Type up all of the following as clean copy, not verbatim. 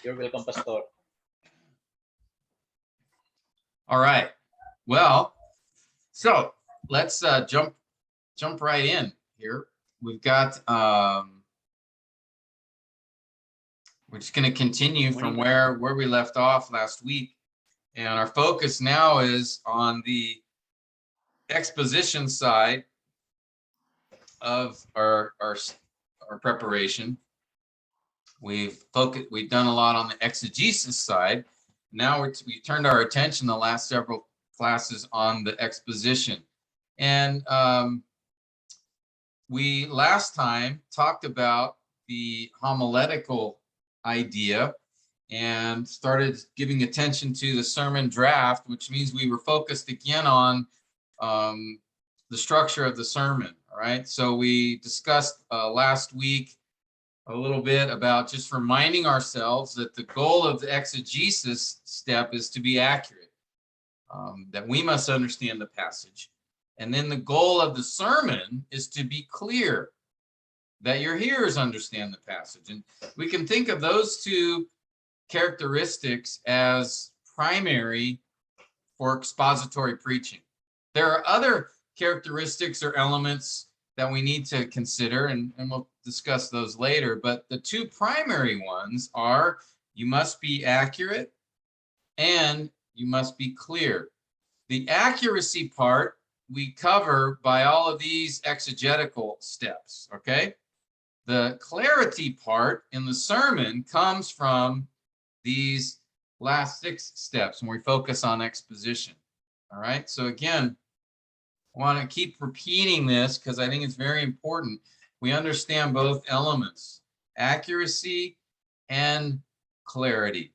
You're welcome, Pastor. All right. Well, so let's jump right in here. We've got we're just going to continue from where we left off last week, and our focus now is on the exposition side of our preparation. We've done a lot on the exegesis side. Now we turned our attention the last several classes on the exposition, and we last time talked about the homiletical idea and started giving attention to the sermon draft, which means we were focused again on the structure of the sermon. All right, so we discussed last week a little bit about just reminding ourselves that the goal of the exegesis step is to be accurate, that we must understand the passage. And then the goal of the sermon is to be clear, that your hearers understand the passage. And we can think of those two characteristics as primary for expository preaching. There are other characteristics or elements that we need to consider, and we'll discuss those later. But the two primary ones are you must be accurate and you must be clear. The accuracy part we cover by all of these exegetical steps, okay? The clarity part in the sermon comes from these last 6 steps when we focus on exposition, all right? So again, I want to keep repeating this because I think it's very important. We understand both elements, accuracy and clarity,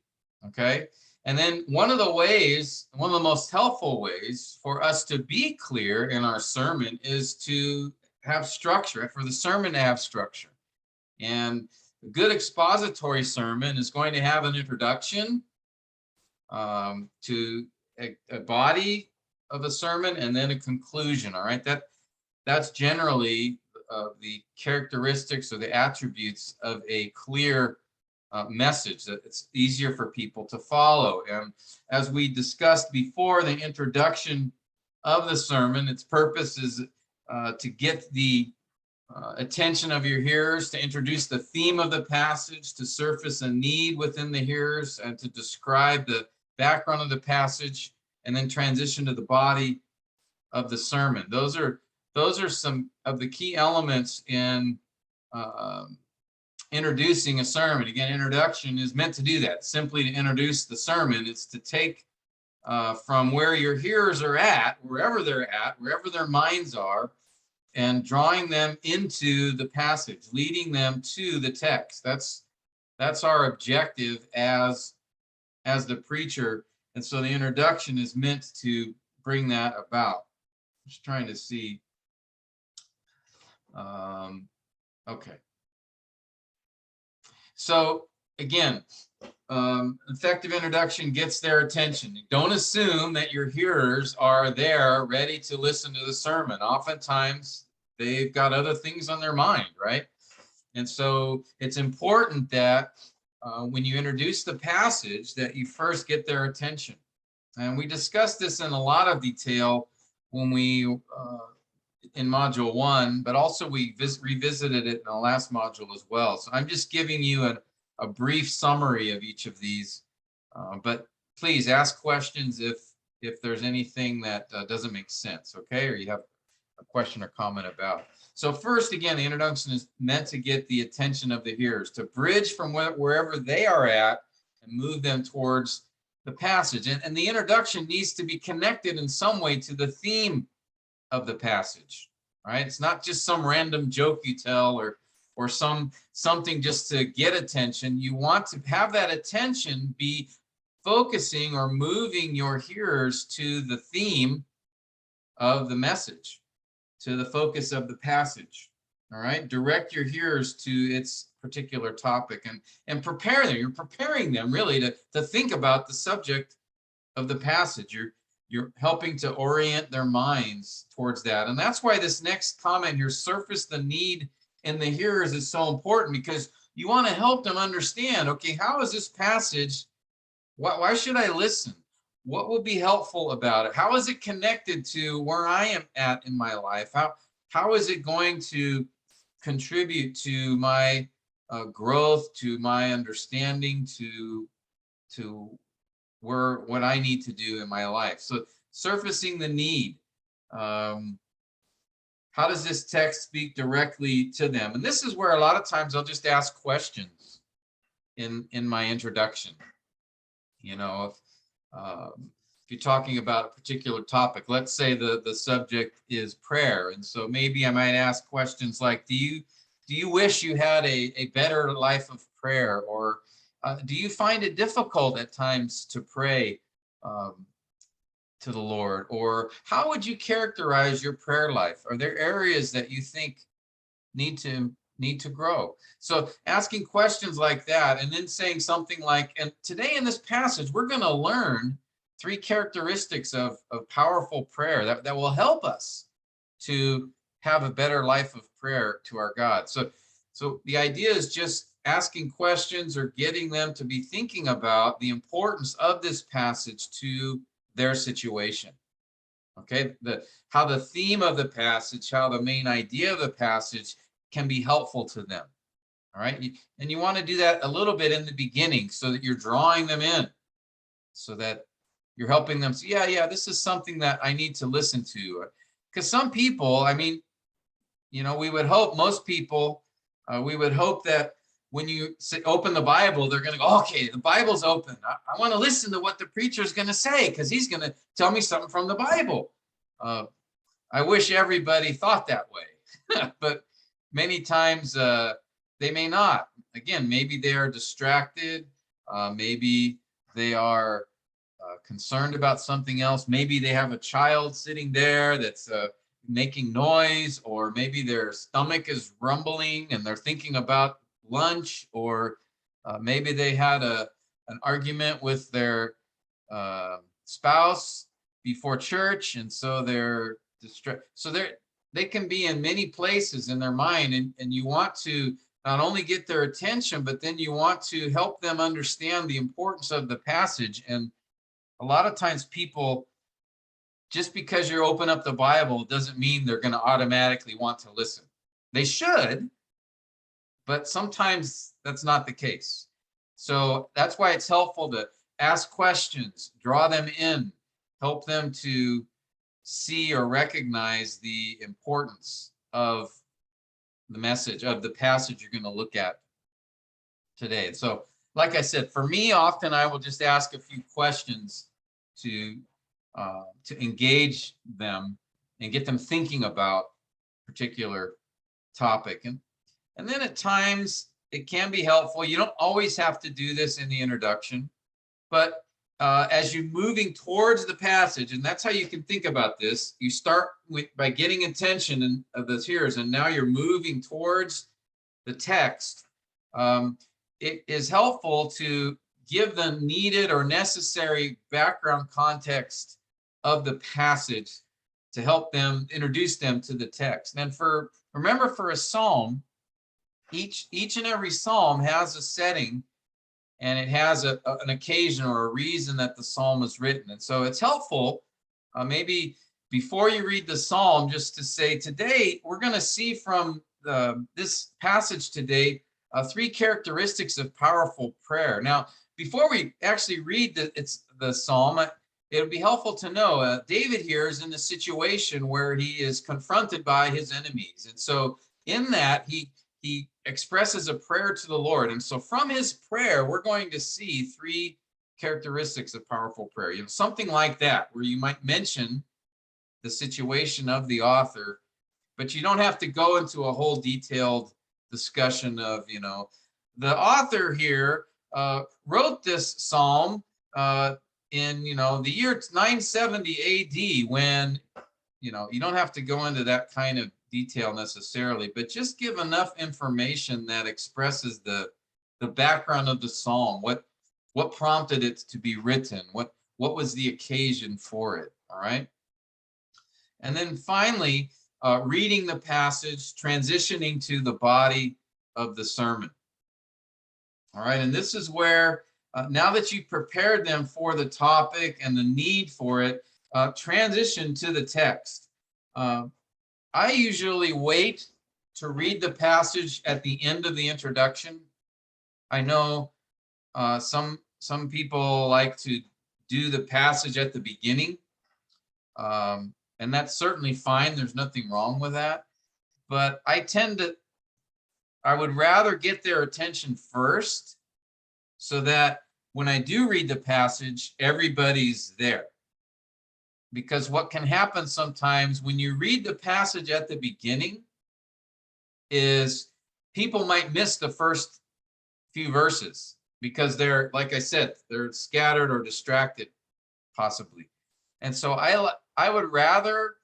okay? And then one of the most helpful ways for us to be clear in our sermon is to have structure, for the sermon to have structure. And a good expository sermon is going to have an introduction to a body of a sermon and then a conclusion, all right? That's generally the characteristics or the attributes of a clear message, that it's easier for people to follow. And as we discussed before, the introduction of the sermon, its purpose is to get the attention of your hearers, to introduce the theme of the passage, to surface a need within the hearers, and to describe the background of the passage, and then transition to the body of the sermon. Those are some of the key elements in introducing a sermon. Again, introduction is meant to do that, simply to introduce the sermon. It's to take from where your hearers are at, wherever their minds are, and drawing them into the passage, leading them to the text. That's our objective as the preacher. And so the introduction is meant to bring that about. Just trying to see. Okay. So again, effective introduction gets their attention. Don't assume that your hearers are there ready to listen to the sermon. Oftentimes they've got other things on their mind, right? And so it's important that when you introduce the passage, that you first get their attention. And we discussed this in a lot of detail when we in module 1, but also we revisited it in the last module as well. So I'm just giving you a brief summary of each of these, but please ask questions if there's anything that doesn't make sense, okay? Or you have a question or comment about. So first, again, the introduction is meant to get the attention of the hearers, to bridge from wherever they are at and move them towards the passage. And the introduction needs to be connected in some way to the theme of the passage, right? It's not just some random joke you tell or something just to get attention. You want to have that attention be focusing or moving your hearers to the theme of the message, to the focus of the passage. All right, direct your hearers to its particular topic and prepare them. You're preparing them really to think about the subject of the passage. You're helping to orient their minds towards that. And that's why this next comment here, surface the need in the hearers, is so important, because you want to help them understand, okay, how is this passage, why should I listen? What will be helpful about it? How is it connected to where I am at in my life? How is it going to contribute to my growth, to my understanding, to what I need to do in my life? So surfacing the need. How does this text speak directly to them? And this is where a lot of times I'll just ask questions in my introduction. You know, if you're talking about a particular topic, let's say the subject is prayer. And so maybe I might ask questions like, do you wish you had a better life of prayer? Or do you find it difficult at times to pray to the Lord? Or how would you characterize your prayer life? Are there areas that you think need to grow? So asking questions like that, and then saying something like, and today in this passage, we're going to learn 3 characteristics of powerful prayer that will help us to have a better life of prayer to our God. So the idea is just asking questions or getting them to be thinking about the importance of this passage to their situation. Okay, how the theme of the passage, how the main idea of the passage can be helpful to them. All right, and you want to do that a little bit in the beginning so that you're drawing them in, so that you're helping them say, yeah, this is something that I need to listen to. Because some people, I mean, we would hope, most people, we would hope that when you open the Bible, they're going to go, okay, the Bible's open. I want to listen to what the preacher's going to say because he's going to tell me something from the Bible. I wish everybody thought that way, but many times they may not. Again, maybe they are distracted. Maybe they are concerned about something else. Maybe they have a child sitting there that's making noise, or maybe their stomach is rumbling and they're thinking about lunch, or maybe they had an argument with their spouse before church, and so they're distracted. So they can be in many places in their mind, and you want to not only get their attention, but then you want to help them understand the importance of the passage. And a lot of times people, just because you open up the Bible doesn't mean they're going to automatically want to listen. They should, but sometimes that's not the case. So that's why it's helpful to ask questions, draw them in, help them to see or recognize the importance of the message, of the passage you're going to look at today. So, like I said, for me, often I will just ask a few questions to engage them and get them thinking about a particular topic. And then at times it can be helpful. You don't always have to do this in the introduction, but as you're moving towards the passage, and that's how you can think about this, you start by getting attention of the hearers, and now you're moving towards the text. It is helpful to give them needed or necessary background context of the passage to help them introduce them to the text. And remember, for a psalm, each and every psalm has a setting, and it has an occasion or a reason that the psalm was written. And so it's helpful, maybe before you read the psalm, just to say, today we're going to see from this passage today 3 characteristics of powerful prayer. Now, before we actually read the psalm, it would be helpful to know David here is in a situation where he is confronted by his enemies. And so in that, he expresses a prayer to the Lord. And so from his prayer, we're going to see 3 characteristics of powerful prayer. Something like that, where you might mention the situation of the author, but you don't have to go into a whole detailed discussion of, the author here wrote this psalm in, the year 970 AD, when, you don't have to go into that kind of detail necessarily, but just give enough information that expresses the background of the psalm, what prompted it to be written, what was the occasion for it. All right. And then finally, reading the passage, transitioning to the body of the sermon. All right, and this is where, now that you've prepared them for the topic and the need for it, transition to the text. I usually wait to read the passage at the end of the introduction. I know some people like to do the passage at the beginning, and that's certainly fine. There's nothing wrong with that. But I would rather get their attention first, so that when I do read the passage, everybody's there. Because what can happen sometimes when you read the passage at the beginning is people might miss the first few verses because they're, like I said, they're scattered or distracted, possibly. And so I would rather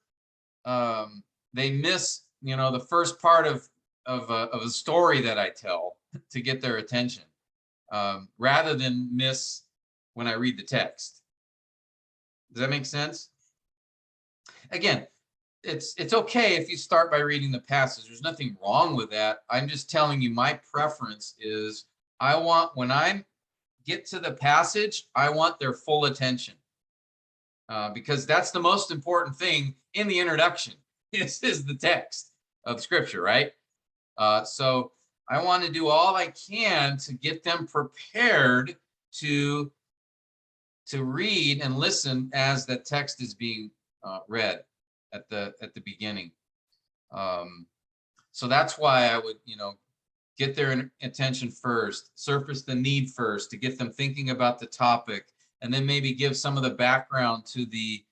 they miss, the first part of a story that I tell to get their attention, rather than miss when I read the text. Does that make sense? Again, it's okay if you start by reading the passage. There's nothing wrong with that. I'm just telling you my preference is when I get to the passage, I want their full attention, because that's the most important thing in the introduction. This is the text of Scripture, right? So I want to do all I can to get them prepared to read and listen as the text is being read at the beginning. So that's why I would, get their attention first, surface the need first to get them thinking about the topic, and then maybe give some of the background to the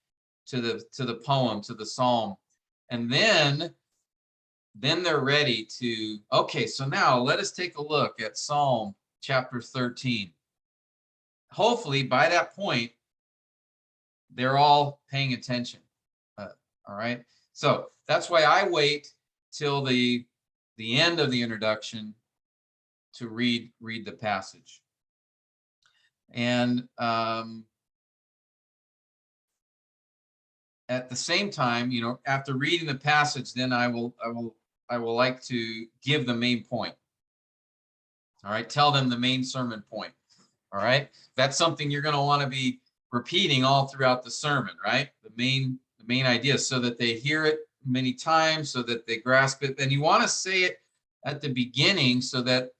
poem, to the psalm, and then they're ready to, okay, so now let us take a look at Psalm chapter 13. Hopefully by that point, they're all paying attention. All right. So that's why I wait till the end of the introduction to read the passage. And at the same time, after reading the passage, then I will like to give the main point. All right. Tell them the main sermon point. All right. That's something you're going to want to be repeating all throughout the sermon, right? The main idea, so that they hear it many times, so that they grasp it. And you want to say it at the beginning, so that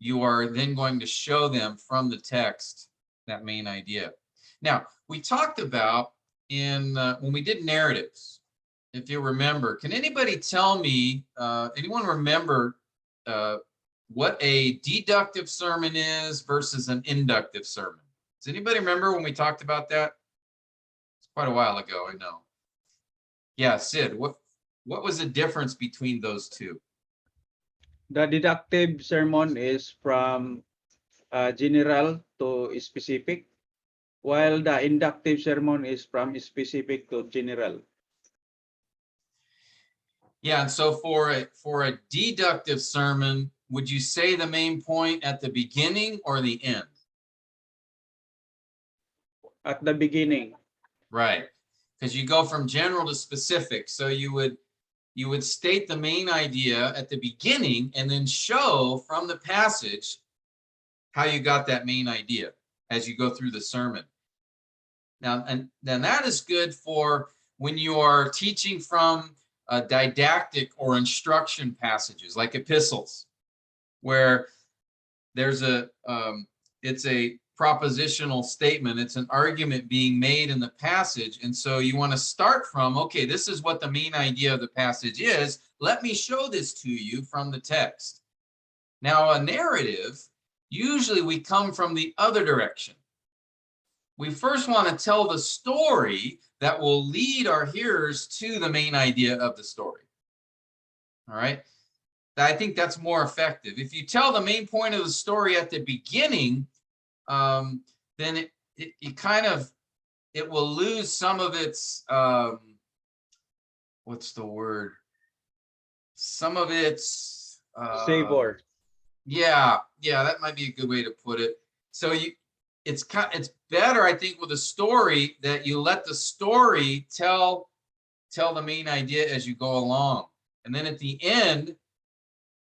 you are then going to show them from the text that main idea. Now, we talked about when we did narratives, if you remember, can anybody tell me, anyone remember what a deductive sermon is versus an inductive sermon? Does anybody remember when we talked about that? It's quite a while ago, I know. Yeah, Sid, what was the difference between those two? The deductive sermon is from general to specific, while the inductive sermon is from specific to general. Yeah, and so for a deductive sermon, would you say the main point at the beginning or the end? At the beginning. Right, because you go from general to specific. So you would state the main idea at the beginning and then show from the passage how you got that main idea as you go through the sermon. Now, and then that is good for when you are teaching from didactic or instruction passages like epistles, where there's it's a propositional statement. It's an argument being made in the passage. And so you want to start from, okay, this is what the main idea of the passage is. Let me show this to you from the text. Now, a narrative, usually we come from the other direction. We first want to tell the story that will lead our hearers to the main idea of the story. All right. I think that's more effective. If you tell the main point of the story at the beginning, then it will lose some of its, what's the word? Some of its Savor. Yeah, that might be a good way to put it. So it's better, I think, with a story that you let the story tell the main idea as you go along, and then at the end,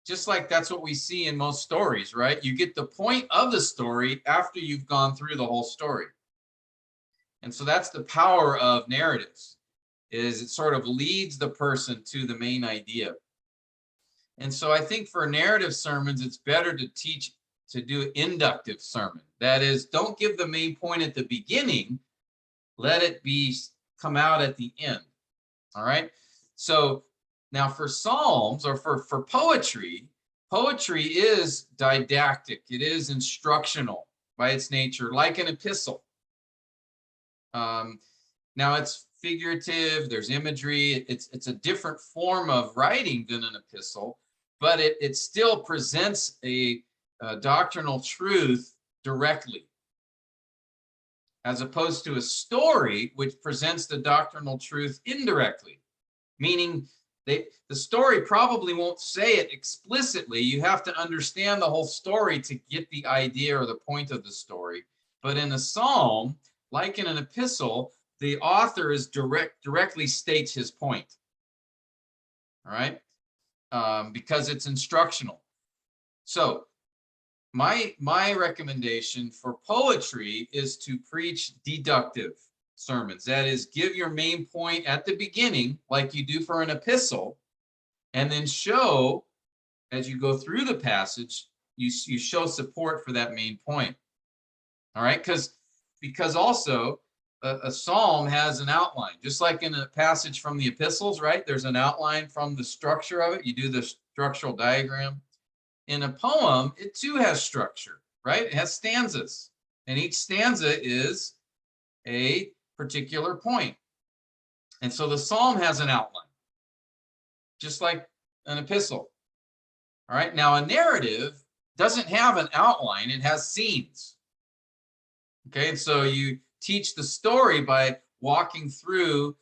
just like that's what we see in most stories, right? You get the point of the story after you've gone through the whole story. And so that's the power of narratives, is it sort of leads the person to the main idea. And so I think for narrative sermons, it's better to do inductive sermon. That is, don't give the main point at the beginning, let it come out at the end. All right. So now for Psalms or for poetry is didactic. It is instructional by its nature, like an epistle. Now it's figurative, there's imagery, it's a different form of writing than an epistle, but it still presents a doctrinal truth directly, as opposed to a story which presents the doctrinal truth indirectly, meaning the story probably won't say it explicitly. You have to understand the whole story to get the idea or the point of the story. But in a psalm, like in an epistle, the author is directly states his point. All right, because it's instructional. So my recommendation for poetry is to preach deductive sermons. That is, give your main point at the beginning, like you do for an epistle, and then show, as you go through the passage, you show support for that main point. All right, because also a psalm has an outline, just like in a passage from the epistles, right? There's an outline from the structure of it. You do the structural diagram. In a poem, it too has structure, right? It has stanzas, and each stanza is a particular point. And so the psalm has an outline, just like an epistle. All right, now a narrative doesn't have an outline, it has scenes. Okay, and so you teach the story by going through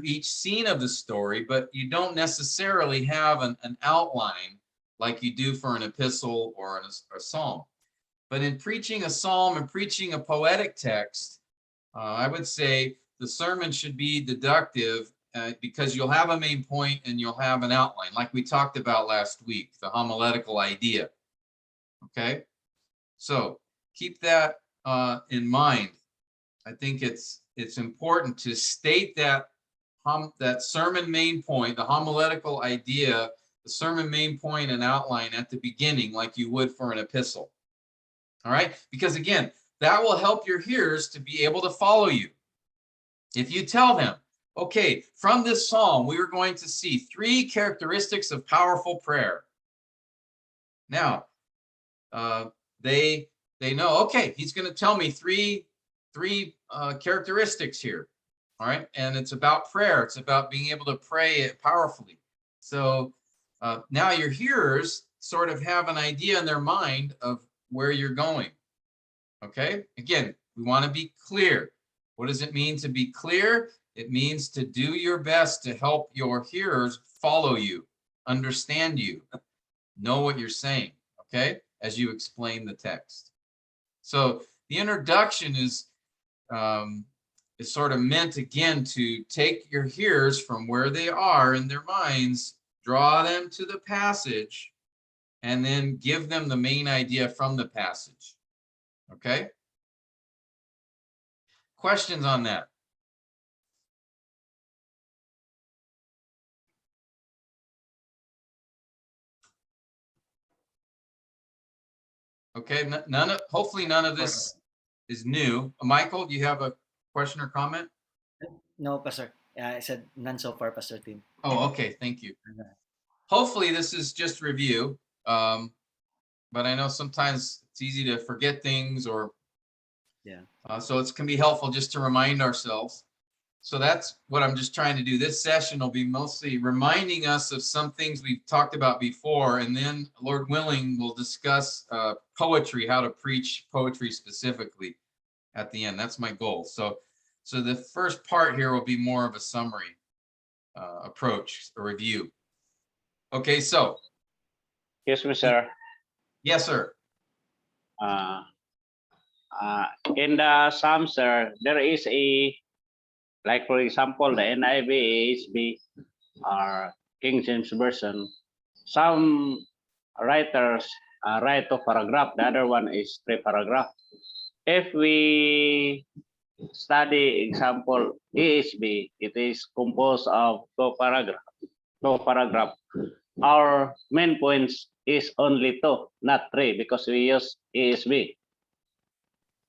each scene of the story, but you don't necessarily have an outline like you do for an epistle or a psalm. But in preaching a psalm and preaching a poetic text, I would say the sermon should be deductive, because you'll have a main point and you'll have an outline, like we talked about last week, the homiletical idea. Okay, so keep that in mind. I think it's important to state that sermon main point, the homiletical idea, the sermon main point and outline at the beginning, like you would for an epistle. All right, because again, that will help your hearers to be able to follow you. If you tell them, okay, from this psalm, we are going to see 3 characteristics of powerful prayer. Now, they know, okay, he's going to tell me three characteristics here. All right, and it's about prayer. It's about being able to pray powerfully. So now your hearers sort of have an idea in their mind of where you're going. Okay, again, we want to be clear. What does it mean to be clear? It means to do your best to help your hearers follow you, understand you, know what you're saying, okay, as you explain the text. So the introduction is sort of meant, again, to take your hearers from where they are in their minds, draw them to the passage, and then give them the main idea from the passage. Okay? Questions on that? Okay, hopefully none of this is new. Michael, do you have a question or comment? No, Pastor. I said none so far, Pastor Tim. Oh, okay, thank you. Hopefully this is just review, but I know sometimes it's easy to forget things, or so it can be helpful just to remind ourselves. So that's what I'm just trying to do. This session will be mostly reminding us of some things we've talked about before, and then, Lord willing, we'll discuss poetry, how to preach poetry specifically at the end. That's my goal. So the first part here will be more of a summary approach, a review. Okay, so. Yes, sir. Yes, sir. In the Psalms, sir, there is like for example, the NIV, ASB, or King James Version. some writers write two paragraph. The other one is three paragraph. If we study example ESB, it is composed of two paragraph. Two paragraph. Our main points is only two, not three, because we use ESB.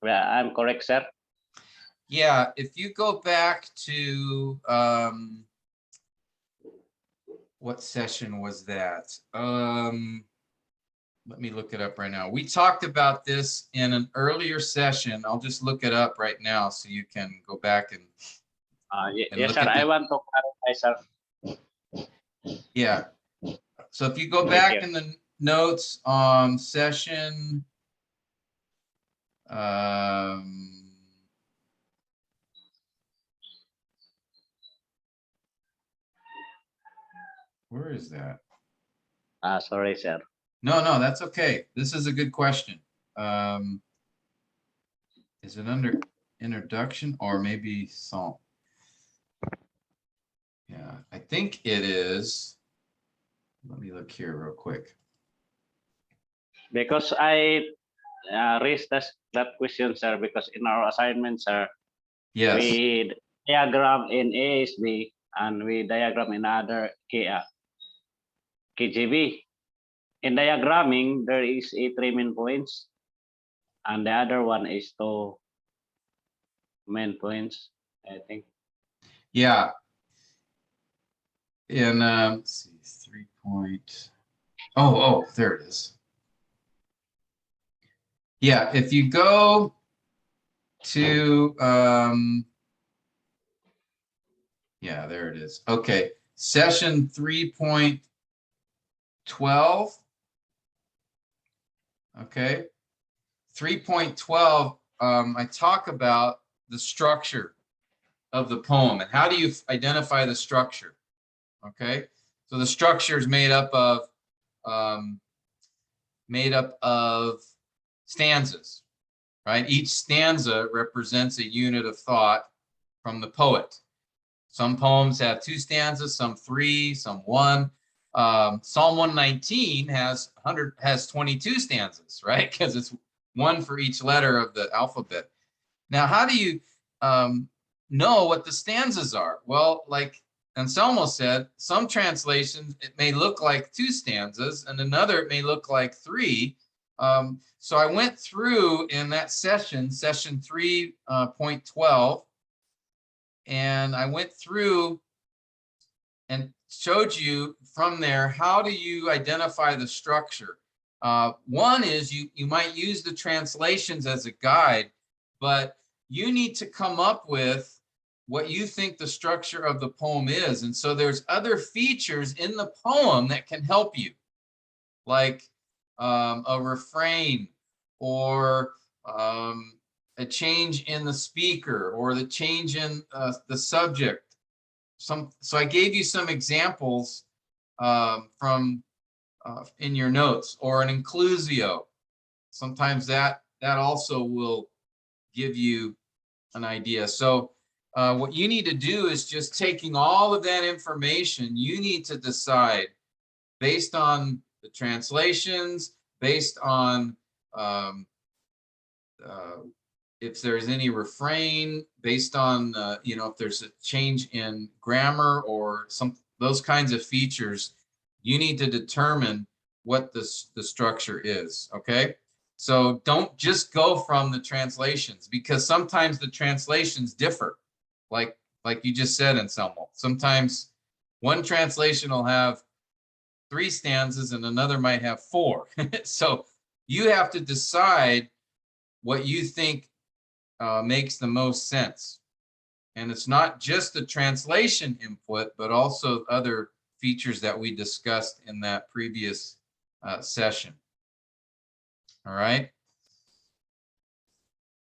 Yeah, I'm correct, sir. Yeah, if you go back to what session was that? Let me look it up right now. We talked about this in an earlier session. I'll just look it up right now so you can go back and Yes, look sir. at I the, want to clarify, sir. yeah. So if you go Thank back you. in the notes on session, where is that? Sorry, sir. No, that's okay. This is a good question. Is it under introduction or maybe song? Yeah, I think it is. Let me look here real quick. Because I raised that question, sir, because in our assignment, sir, Yes. we diagram in ASB and we diagram in other KGB. In diagramming, there is a three main points, and the other one is two main points, I think. Yeah. In let's see, 3 point. Oh, there it is. Yeah, if you go to yeah, there it is. Okay, session 3.12. Okay, 3.12. I talk about the structure of the poem and how do you identify the structure. Okay, so the structure is made up of stanzas, right? Each stanza represents a unit of thought from the poet. Some poems have 2 stanzas, some 3, some 1. Psalm 119 has 22 stanzas, right? Because it's 1 for each letter of the alphabet. Now, how do you know what the stanzas are? Well, like Anselmo said, some translations, it may look like 2 stanzas, and another, it may look like 3. So I went through in that session 3.12, and I went through and showed you from there, how do you identify the structure? One is you might use the translations as a guide, but you need to come up with what you think the structure of the poem is. And so there's other features in the poem that can help you, like a refrain or a change in the speaker or the change in the subject. So I gave you some examples from in your notes, or an inclusio. Sometimes that also will give you an idea. So what you need to do is just taking all of that information, you need to decide based on the translations, based on if there's any refrain, based on if there's a change in grammar or those kinds of features, you need to determine what the structure is. Okay, so don't just go from the translations, because sometimes the translations differ, like you just said, Anselmo. Sometimes one translation will have 3 stanzas and another might have 4. So you have to decide what you think makes the most sense. And it's not just the translation input, but also other features that we discussed in that previous session. All right.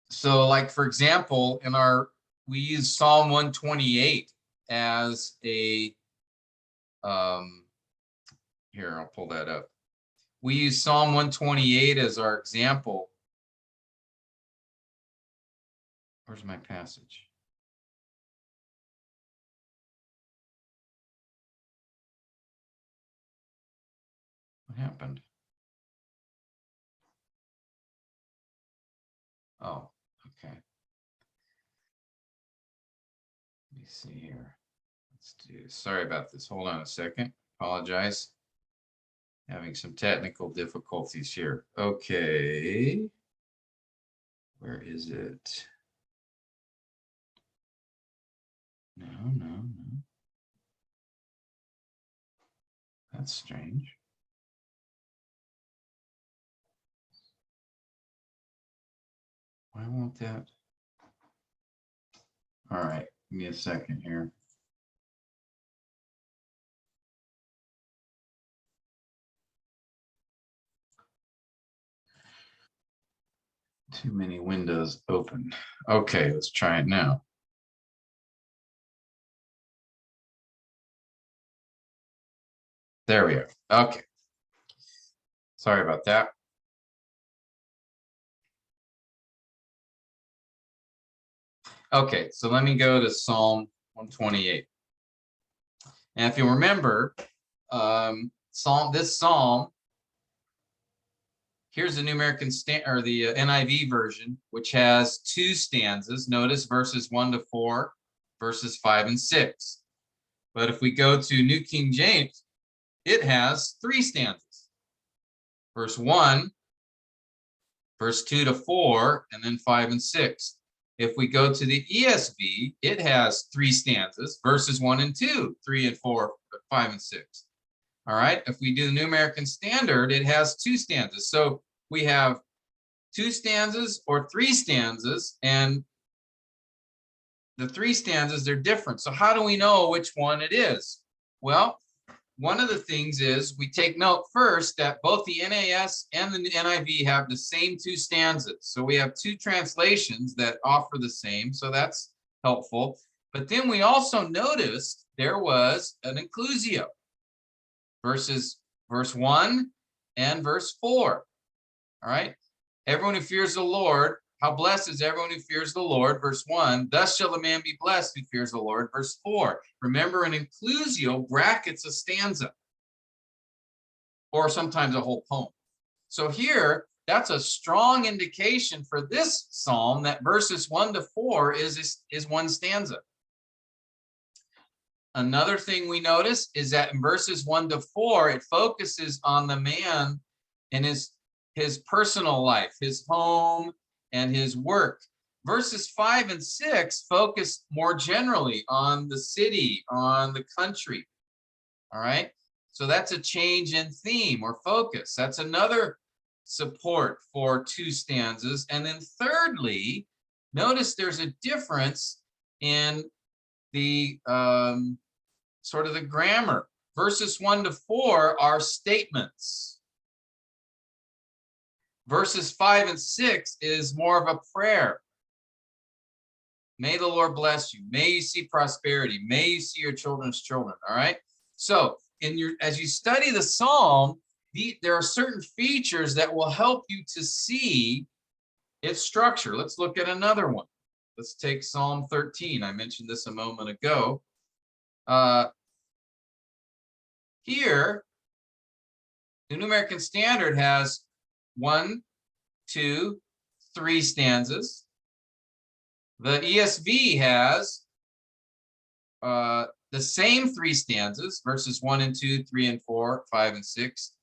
So like, for example, we use Psalm 128 as a, here, I'll pull that up. We use Psalm 128 as our example. Where's my passage? What happened? Oh, okay. Let me see here. Let's do, sorry about this. Hold on a second. Apologize. Having some technical difficulties here. Okay. Where is it? No. That's strange. Why won't that? All right, give me a second here. Too many windows open. Okay, let's try it now. There we are. Okay. Sorry about that. Okay, so let me go to Psalm 128. And if you remember, this psalm, here's the New American or the NIV version, which has 2 stanzas. Notice verses 1 to 4, verses 5 and 6. But if we go to New King James, it has 3 stanzas. Verse 1, verse 2 to 4, and then 5 and 6. If we go to the ESV, it has 3 stanzas, verses 1 and 2, 3 and 4, 5 and 6. All right. If we do the New American Standard, it has 2 stanzas. So we have 2 stanzas or 3 stanzas, and the 3 stanzas, they're different. So how do we know which one it is? Well, one of the things is we take note first that both the NAS and the NIV have the same 2 stanzas. So we have 2 translations that offer the same. So that's helpful. But then we also noticed there was an inclusio. Verse 1 and verse 4. All right. Everyone who fears the Lord, how blessed is everyone who fears the Lord. Verse 1, thus shall the man be blessed who fears the Lord. Verse 4. Remember, an inclusio brackets a stanza or sometimes a whole poem. So here, that's a strong indication for this psalm that verses 1 to 4 is 1 stanza. Another thing we notice is that in verses 1 to 4, it focuses on the man and his personal life, his home, and his work. Verses 5 and 6 focus more generally on the city, on the country. All right. So that's a change in theme or focus. That's another support for 2 stanzas. And then thirdly, notice there's a difference in the sort of the grammar. Verses 1 to 4 are statements. Verses 5 and 6 is more of a prayer. May the Lord bless you. May you see prosperity. May you see your children's children. All right. So as you study the psalm, there are certain features that will help you to see its structure. Let's look at another one. Let's take Psalm 13. I mentioned this a moment ago. Here, the New American Standard has 1, 2, 3 stanzas. The ESV has the same 3 stanzas, verses 1 and 2, 3 and 4, 5 and 6.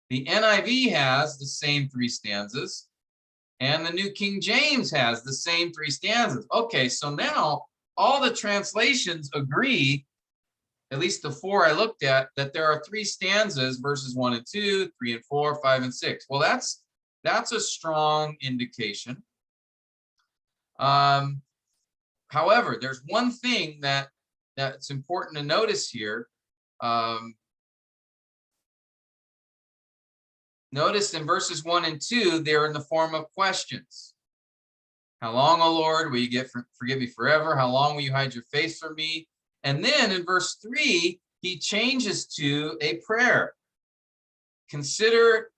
The NIV has the same 3 stanzas, and the New King James has the same 3 stanzas. Okay, so now all the translations agree, at least the 4 I looked at, that there are 3 stanzas, verses 1 and 2, 3 and 4, 5 and 6. Well, that's a strong indication. However, there's one thing that's important to notice here. Notice in verses 1 and 2, they're in the form of questions. How long, O Lord, will you forgive me forever? How long will you hide your face from me? And then in verse 3, he changes to a prayer. Consider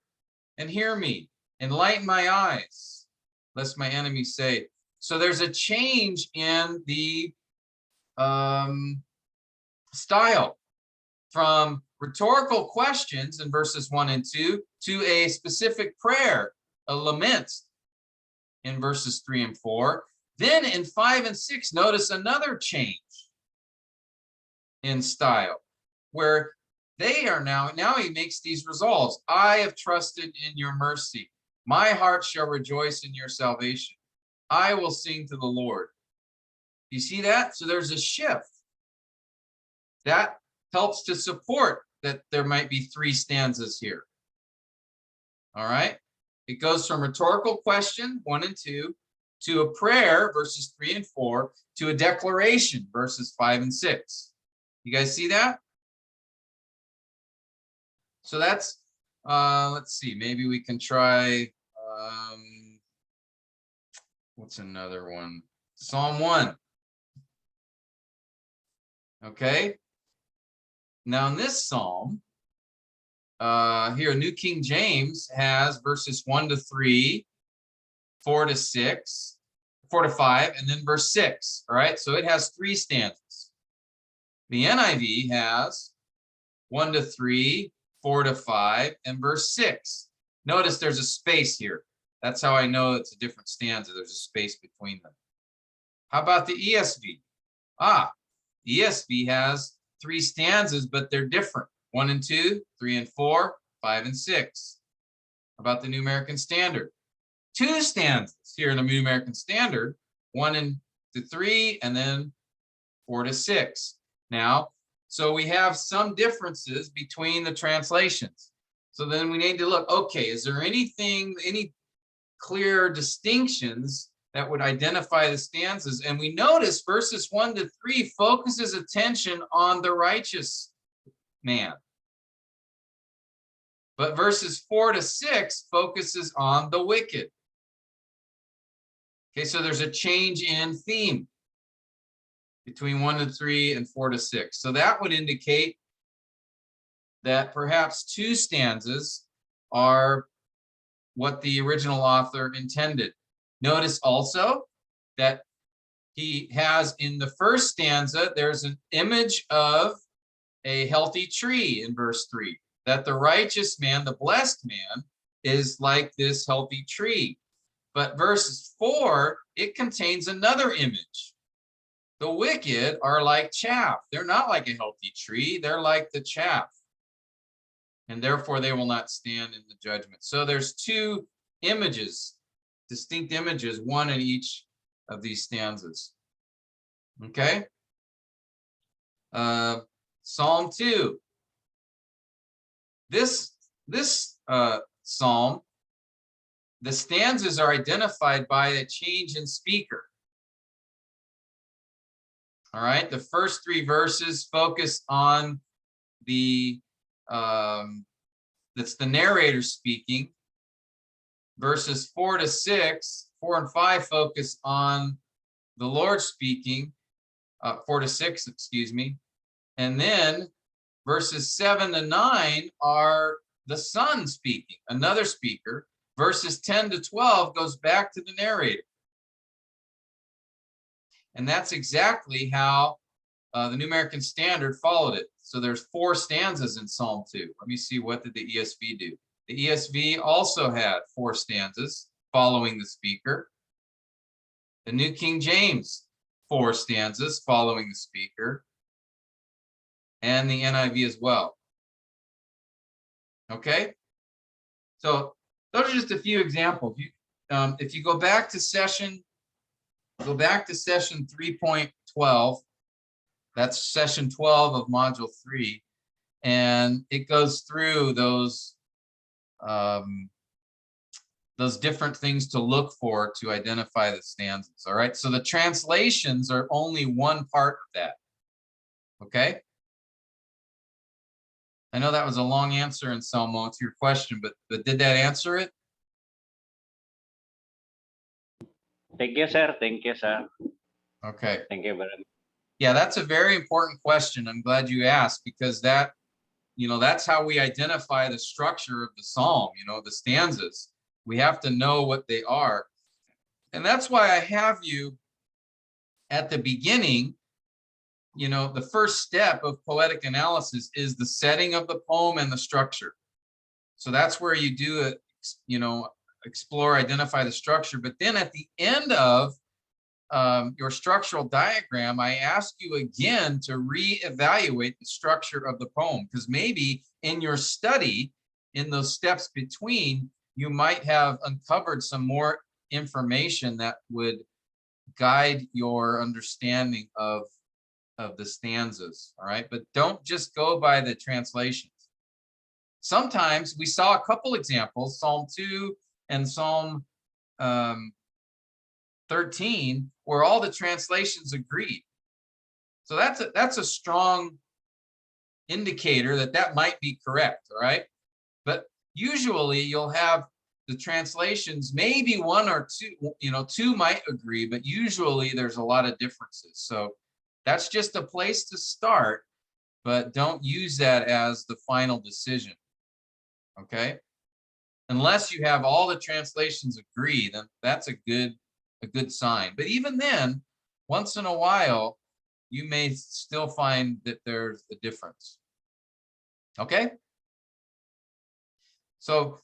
and hear me. Enlighten my eyes, lest my enemies say. So there's a change in the style from rhetorical questions in verses 1 and 2 to a specific prayer, a lament in verses 3 and 4. Then in 5 and 6, notice another change in style, where they are now he makes these resolves. I have trusted in your mercy. My heart shall rejoice in your salvation. I will sing to the Lord. You see that? So there's a shift. That helps to support that there might be 3 stanzas here. All right. It goes from rhetorical question 1 and 2 to a prayer, verses 3 and 4, to a declaration, verses 5 and 6. You guys see that? So that's, let's see, maybe we can try, what's another one? Psalm 1. Okay. Now in this psalm, here, New King James has verses 1 to 3, 4 to 6, 4 to 5, and then verse 6. All right, so it has 3 stanzas. The NIV has 1 to 3, 4 to 5, and verse 6. Notice there's a space here. That's how I know it's a different stanza. There's a space between them. How about the ESV? The ESV has 3 stanzas, but they're different. 1 and 2, 3 and 4, 5 and 6. How about the New American Standard? 2 stanzas here in the New American Standard, 1 and to 3, and then 4 to 6. Now, so we have some differences between the translations. So then we need to look, okay, is there anything, any clear distinctions that would identify the stanzas? And we notice verses 1 to 3 focuses attention on the righteous man. But verses 4 to 6 focuses on the wicked. Okay, so there's a change in theme between 1 to 3 and 4 to 6. So that would indicate that perhaps 2 stanzas are what the original author intended. Notice also that he has in the first stanza, there's an image of a healthy tree in verse 3, that the righteous man, the blessed man, is like this healthy tree. But verse 4, it contains another image. The wicked are like chaff. They're not like a healthy tree. They're like the chaff. And therefore they will not stand in the judgment. So there's 2 images, distinct images, 1 in each of these stanzas. Okay. Psalm 2. This psalm, the stanzas are identified by a change in speaker. All right, the first 3 verses focus on the that's the narrator speaking. Verses 4 to 6, 4 and 5 focus on the Lord speaking. 4 to 6, excuse me. And then verses 7 to 9 are the Son speaking, another speaker. Verses 10 to 12 goes back to the narrator. And that's exactly how the New American Standard followed it. So there's 4 stanzas in Psalm 2. Let me see, what did the ESV do? The ESV also had 4 stanzas following the speaker. The New King James, 4 stanzas following the speaker. And the NIV as well. Okay? So those are just a few examples. If you go back to session 3.12, that's session 12 of module 3, and it goes through those different things to look for to identify the stanzas. All right, so the translations are only one part of that. Okay, I know that was a long answer in Selmo to your question, but did that answer it? Thank you, sir. Thank you, sir. Okay. Thank you very much. Yeah, that's a very important question. I'm glad you asked, because that, that's how we identify the structure of the psalm, the stanzas. We have to know what they are. And that's why I have you at the beginning you know, the first step of poetic analysis is the setting of the poem and the structure. So that's where you do it, you know, explore, identify the structure. But then at the end of your structural diagram, I ask you again to reevaluate the structure of the poem, because maybe in your study, in those steps between, you might have uncovered some more information that would guide your understanding of the stanzas. All right, but don't just go by the translations. Sometimes we saw a couple examples, Psalm 2 and Psalm 13, where all the translations agreed. So that's a strong indicator that that might be correct. All right, but usually you'll have the translations, maybe one or two, you know, two might agree, but usually there's a lot of differences. So that's just a place to start, but don't use that as the final decision. Okay, unless you have all the translations agree, then that's a good sign. But even then, once in a while, you may still find that there's a difference. Okay, so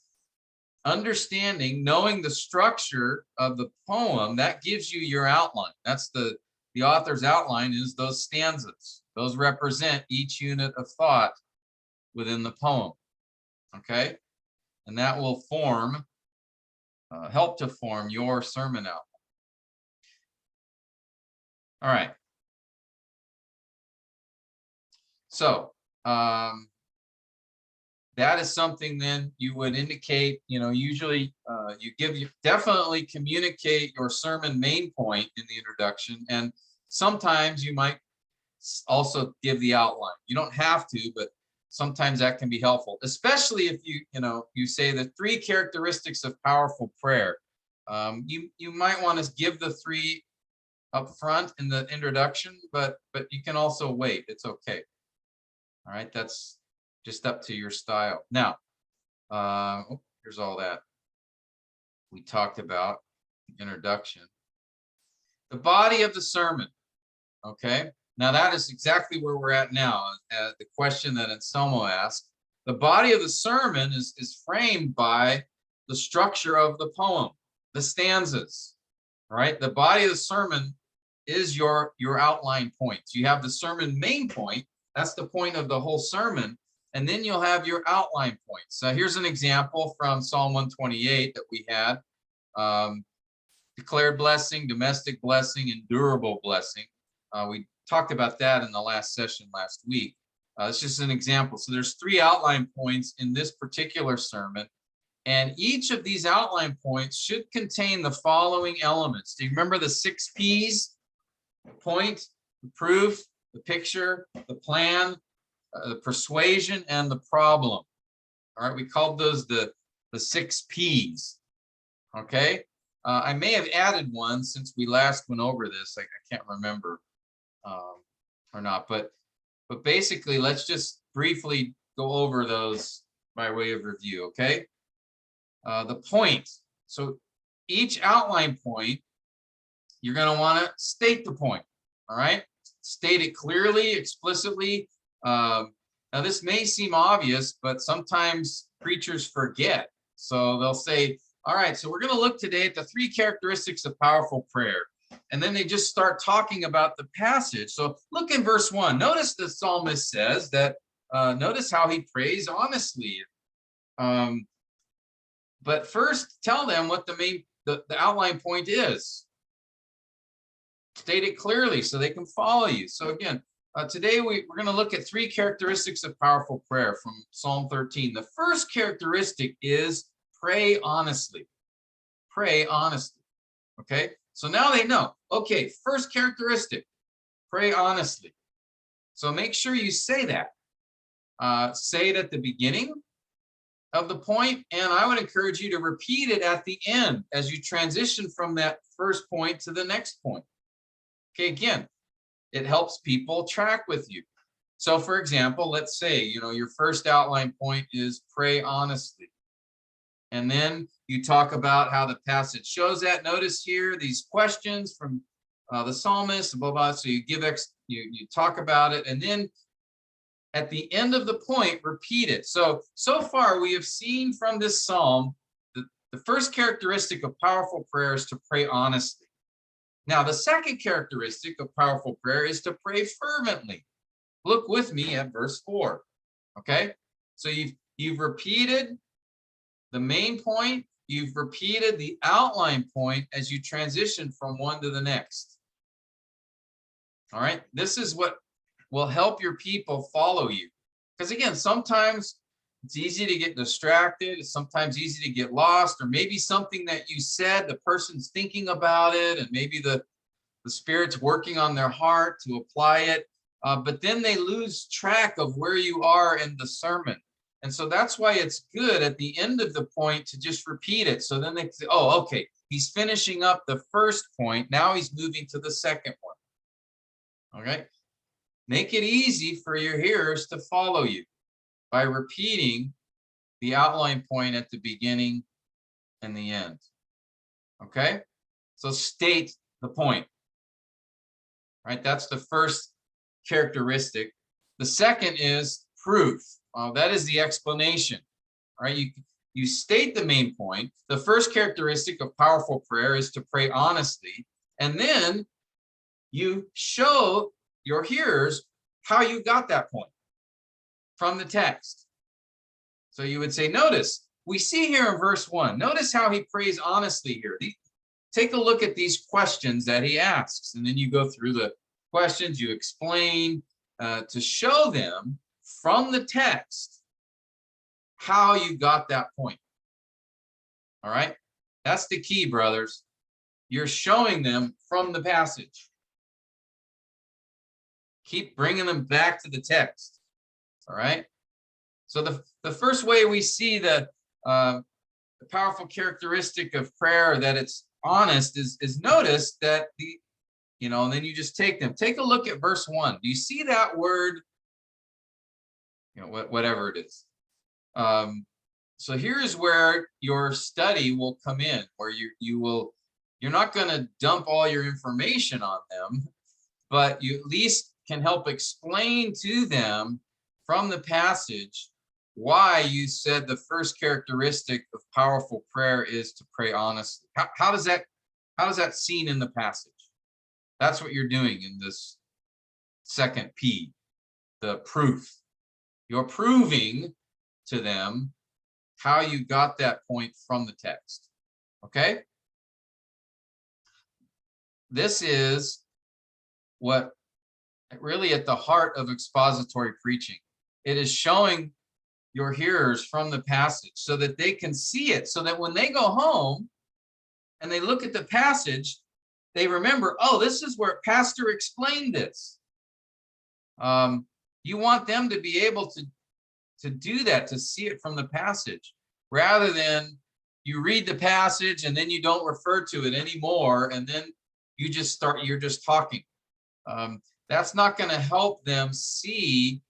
understanding, knowing the structure of the poem, that gives you your outline. That's the author's outline, is those stanzas. Those represent each unit of thought within the poem. Okay, and that will form, help to form your sermon outline. All right. So that is something then you would indicate, you know, usually you definitely communicate your sermon main point in the introduction, and sometimes you might also give the outline. You don't have to, but sometimes that can be helpful, especially if you say the 3 characteristics of powerful prayer. You might want to give the 3 up front in the introduction, but you can also wait. It's okay. All right, that's just up to your style. Now, here's all that we talked about, the introduction. The body of the sermon. Okay, now that is exactly where we're at now. The question that Anselmo asked. The body of the sermon is framed by the structure of the poem, the stanzas. Right, the body of the sermon is your outline points. You have the sermon main point. That's the point of the whole sermon. And then you'll have your outline points. So here's an example from Psalm 128 that we had. Declared blessing, domestic blessing, and durable blessing. We talked about that in the last session last week. It's just an example. So there's 3 outline points in this particular sermon. And each of these outline points should contain the following elements. Do you remember the 6 P's? The point, the proof, the picture, the plan, the persuasion, and the problem. All right, we called those the 6 P's. Okay, I may have added one since we last went over this. I can't remember or not, but basically, let's just briefly go over those by way of review. Okay, the point. So each outline point, you're going to want to state the point. All right, state it clearly, explicitly. Now, this may seem obvious, but sometimes preachers forget. So they'll say, all right, so we're going to look today at the 3 characteristics of powerful prayer. And then they just start talking about the passage. So look in verse 1. Notice the psalmist says that, notice how he prays honestly. But first, tell them what the outline point is. State it clearly so they can follow you. So again, today we're going to look at 3 characteristics of powerful prayer from Psalm 13. The first characteristic is pray honestly. Pray honestly. Okay, so now they know. Okay, first characteristic, pray honestly. So make sure you say that. Say it at the beginning of the point, and I would encourage you to repeat it at the end as you transition from that first point to the next point. Okay, again, it helps people track with you. So for example, let's say, your first outline point is pray honestly. And then you talk about how the passage shows that. Notice here these questions from the psalmist, blah, blah. So you give you talk about it, and then at the end of the point, repeat it. So far we have seen from this psalm, the first characteristic of powerful prayer is to pray honestly. Now, the second characteristic of powerful prayer is to pray fervently. Look with me at verse 4. Okay, so you've repeated the main point, you've repeated the outline point as you transition from one to the next. All right, this is what will help your people follow you. Because again, sometimes it's easy to get distracted. It's sometimes easy to get lost, or maybe something that you said, the person's thinking about it, and maybe the Spirit's working on their heart to apply it. But then they lose track of where you are in the sermon. And so that's why it's good at the end of the point to just repeat it. So then they say, oh, okay, he's finishing up the first point. Now he's moving to the second one. Okay. Make it easy for your hearers to follow you by repeating the outline point at the beginning and the end. Okay. So state the point. Right. That's the first characteristic. The second is proof. That is the explanation. All right. You state the main point. The first characteristic of powerful prayer is to pray honestly. And then you show your hearers how you got that point from the text. So you would say, notice, we see here in verse 1, notice how he prays honestly here. Take a look at these questions that he asks, and then you go through the questions, you explain to show them from the text how you got that point. All right, that's the key, brothers. You're showing them from the passage. Keep bringing them back to the text. All right. So the first way we see the powerful characteristic of prayer, that it's honest, is notice that and then you just take them. Take a look at verse 1. Do you see that word? Whatever it is. So here's where your study will come in, where you're not going to dump all your information on them, but you at least can help explain to them from the passage why you said the first characteristic of powerful prayer is to pray honestly. How does that seen in the passage? That's what you're doing in this second P, the proof. You're proving to them how you got that point from the text. Okay? This is what really at the heart of expository preaching. It is showing your hearers from the passage so that they can see it, so that when they go home and they look at the passage, they remember, oh, this is where Pastor explained this. You want them to be able to do that, to see it from the passage, rather than you read the passage and then you don't refer to it anymore, and then you're just talking. That's not going to help them see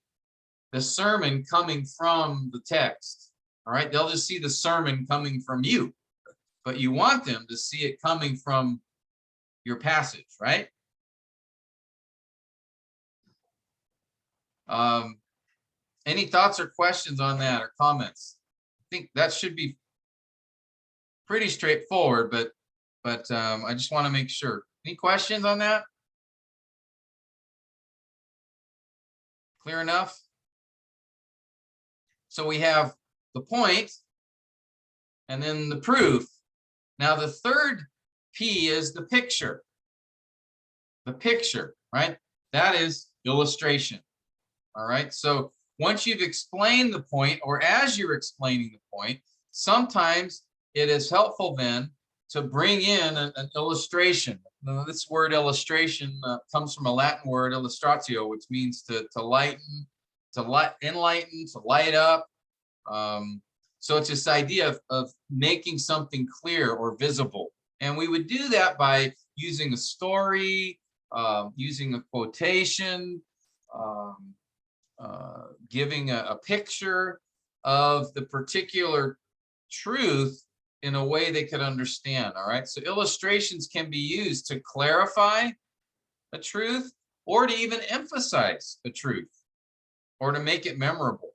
the sermon coming from the text. All right, they'll just see the sermon coming from you, but you want them to see it coming from your passage, right? Any thoughts or questions on that, or comments? I think that should be pretty straightforward, but I just want to make sure. Any questions on that? Clear enough? So we have the point and then the proof. Now the third P is the picture. The picture, right? That is illustration. All right. So once you've explained the point, or as you're explaining the point, sometimes it is helpful then to bring in an illustration. Now, this word illustration comes from a Latin word illustratio, which means to lighten, enlighten, to light up. So it's this idea of making something clear or visible. And we would do that by using a story, using a quotation, giving a picture of the particular truth in a way they could understand. All right. So illustrations can be used to clarify a truth, or to even emphasize a truth, or to make it memorable.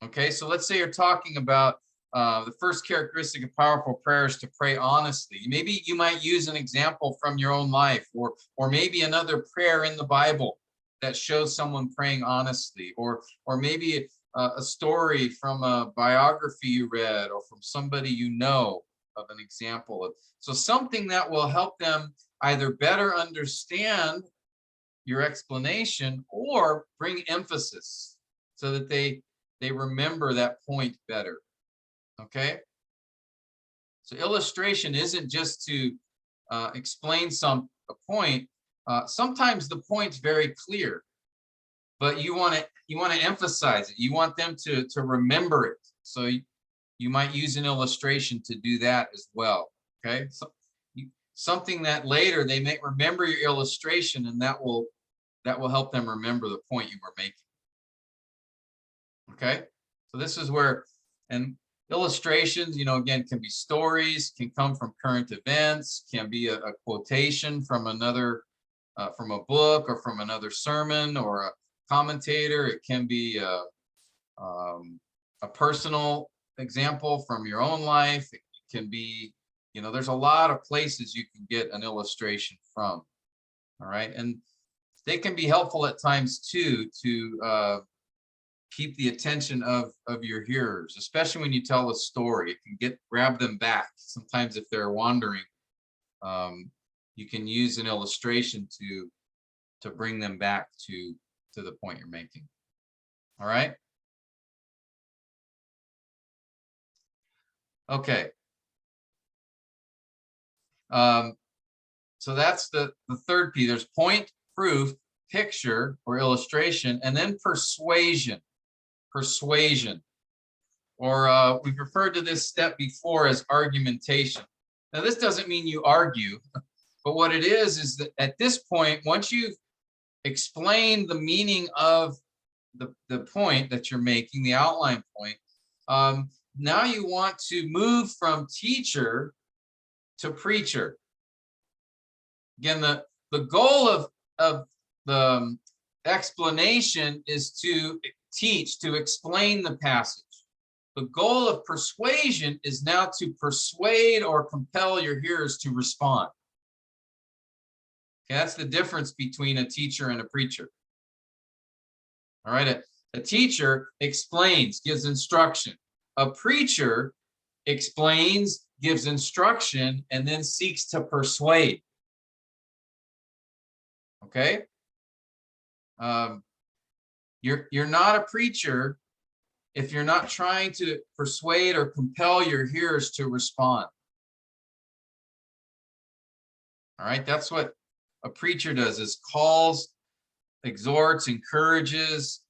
Okay, so let's say you're talking about the first characteristic of powerful prayer is to pray honestly. Maybe you might use an example from your own life, or maybe another prayer in the Bible that shows someone praying honestly, or maybe a story from a biography you read, or from somebody you know of an example of. So something that will help them either better understand your explanation or bring emphasis so that they remember that point better. Okay, so illustration isn't just to explain a point. Sometimes the point's very clear, but you want to emphasize it. You want them to remember it. So you might use an illustration to do that as well. Okay, so something that later they may remember your illustration, and that will help them remember the point you were making. Okay, so this is where, and illustrations, again, can be stories, can come from current events, can be a quotation from another, from a book or from another sermon or a commentator. It can be a personal example from your own life. It can be, there's a lot of places you can get an illustration from. All right, and they can be helpful at times too to keep the attention of your hearers, especially when you tell a story. It can grab them back. Sometimes if they're wandering, you can use an illustration to bring them back to the point you're making. All right. Okay. So that's the third P. There's point, proof, picture or illustration, and then persuasion. Persuasion, or we've referred to this step before as argumentation. Now, this doesn't mean you argue, but what it is that at this point, once you've explained the meaning of the point that you're making, the outline point, now you want to move from teacher to preacher. Again, the goal of the explanation is to teach, to explain the passage. The goal of persuasion is now to persuade or compel your hearers to respond. Okay, that's the difference between a teacher and a preacher. All right, a teacher explains, gives instruction. A preacher explains, gives instruction, and then seeks to persuade. Okay? You're not a preacher if you're not trying to persuade or compel your hearers to respond. All right, that's what a preacher does, is calls, exhorts, encourages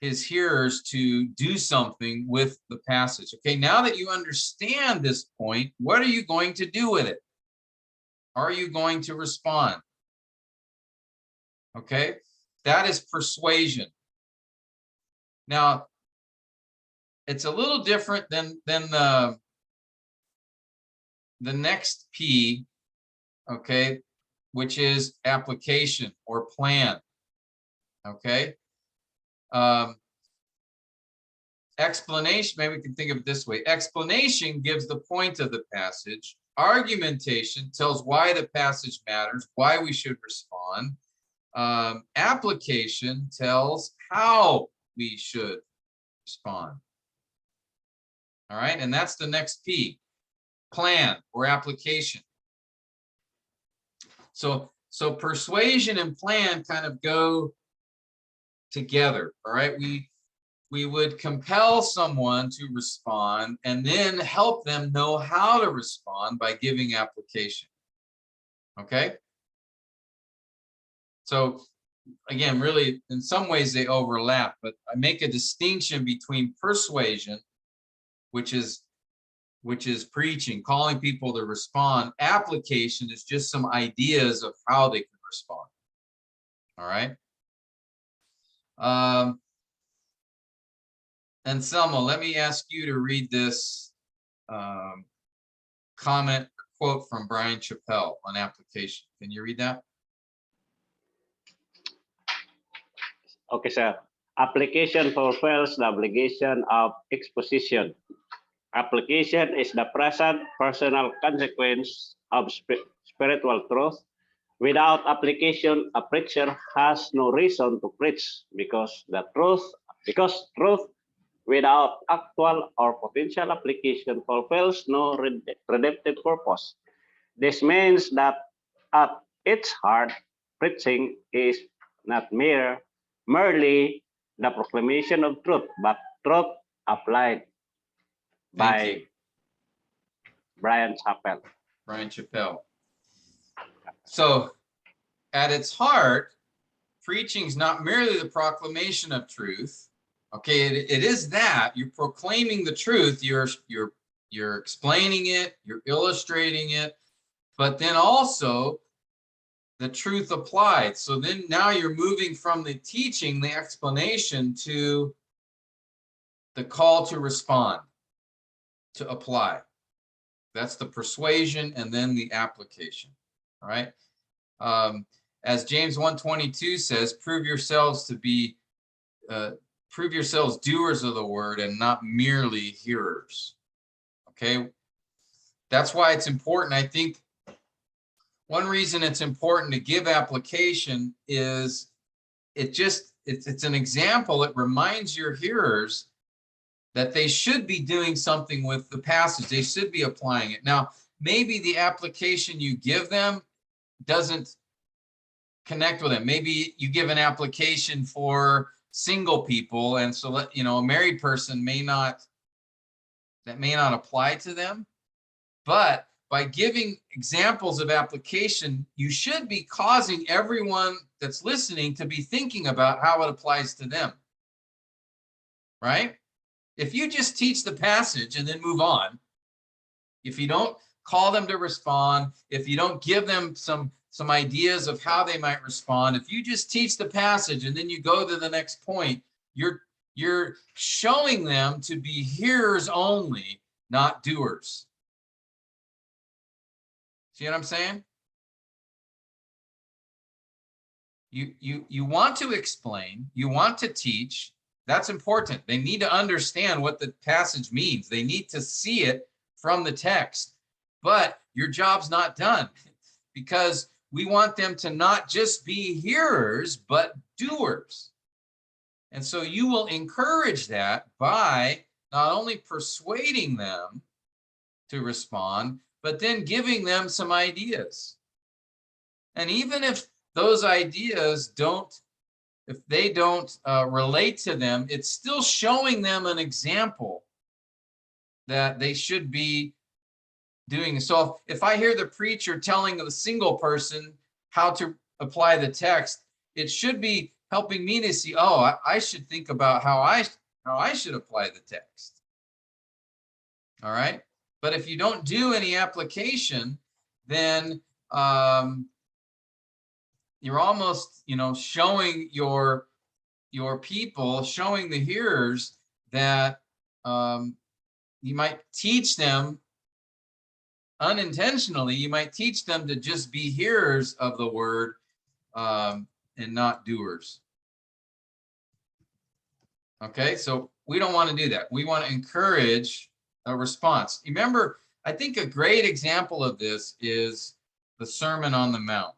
his hearers to do something with the passage. Okay, now that you understand this point, what are you going to do with it? Are you going to respond? Okay, that is persuasion. Now, it's a little different than the next P, okay, which is application or plan. Okay. Explanation, maybe we can think of it this way. Explanation gives the point of the passage. Argumentation tells why the passage matters, why we should respond. Application tells how we should respond. All right, and that's the next P, plan or application. So persuasion and plan kind of go together. All right, we would compel someone to respond and then help them know how to respond by giving application. Okay. So again, really, in some ways they overlap, but I make a distinction between persuasion, which is preaching, calling people to respond. Application is just some ideas of how they can respond. All right. Anselmo, let me ask you to read this comment quote from Brian Chappell on application. Can you read that? Okay, sir. Application fulfills the obligation of exposition. Application is the present personal consequence of spiritual truth. Without application, a preacher has no reason to preach because truth without actual or potential application fulfills no redemptive purpose. This means that at its heart, preaching is not merely the proclamation of truth, but truth applied Thank by you, Brian Chappell. Brian Chappell. So at its heart, preaching is not merely the proclamation of truth. Okay, it is that you're proclaiming the truth. You're explaining it. You're illustrating it, but then also the truth applied. So then now you're moving from the teaching, the explanation, to the call to respond, to apply. That's the persuasion and then the application. All right. As James 1:22 says, prove yourselves doers of the word and not merely hearers. Okay. That's why it's important. I think one reason it's important to give application is it's an example. It reminds your hearers that they should be doing something with the passage. They should be applying it. Now, maybe the application you give them doesn't connect with them. Maybe you give an application for single people, and so a married person may not apply to them. But by giving examples of application, you should be causing everyone that's listening to be thinking about how it applies to them. Right? If you just teach the passage and then move on, if you don't call them to respond, if you don't give them some ideas of how they might respond, if you just teach the passage and then you go to the next point, you're showing them to be hearers only, not doers. See what I'm saying? You want to explain, you want to teach. That's important. They need to understand what the passage means. They need to see it from the text. But your job's not done, because we want them to not just be hearers, but doers. And so you will encourage that by not only persuading them to respond, but then giving them some ideas. And even if those ideas don't relate to them, it's still showing them an example that they should be doing. So if I hear the preacher telling the single person how to apply the text, it should be helping me to see, I should think about how I should apply the text. All right. But if you don't do any application, then you're almost, showing your people, showing the hearers that you might teach them unintentionally. You might teach them to just be hearers of the word and not doers. Okay, so we don't want to do that. We want to encourage a response. Remember, I think a great example of this is the Sermon on the Mount.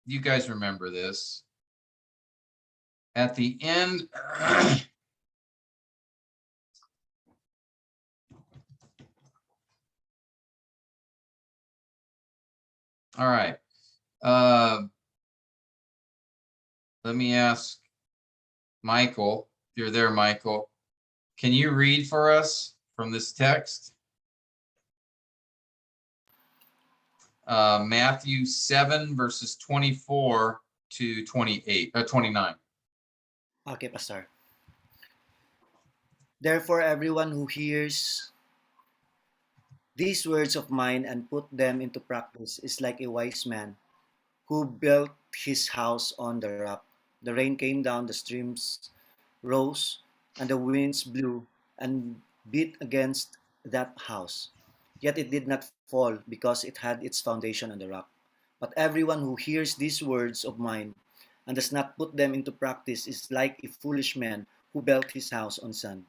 You guys remember this. At the end, all right. Let me ask Michael, if you're there, Michael, can you read for us from this text? Matthew 7, verses 24 to 29. Okay, Pastor. Therefore, everyone who hears these words of mine and put them into practice is like a wise man who built his house on the rock. The rain came down, the streams rose, and the winds blew and beat against that house. Yet it did not fall because it had its foundation on the rock. But everyone who hears these words of mine and does not put them into practice is like a foolish man who built his house on sand.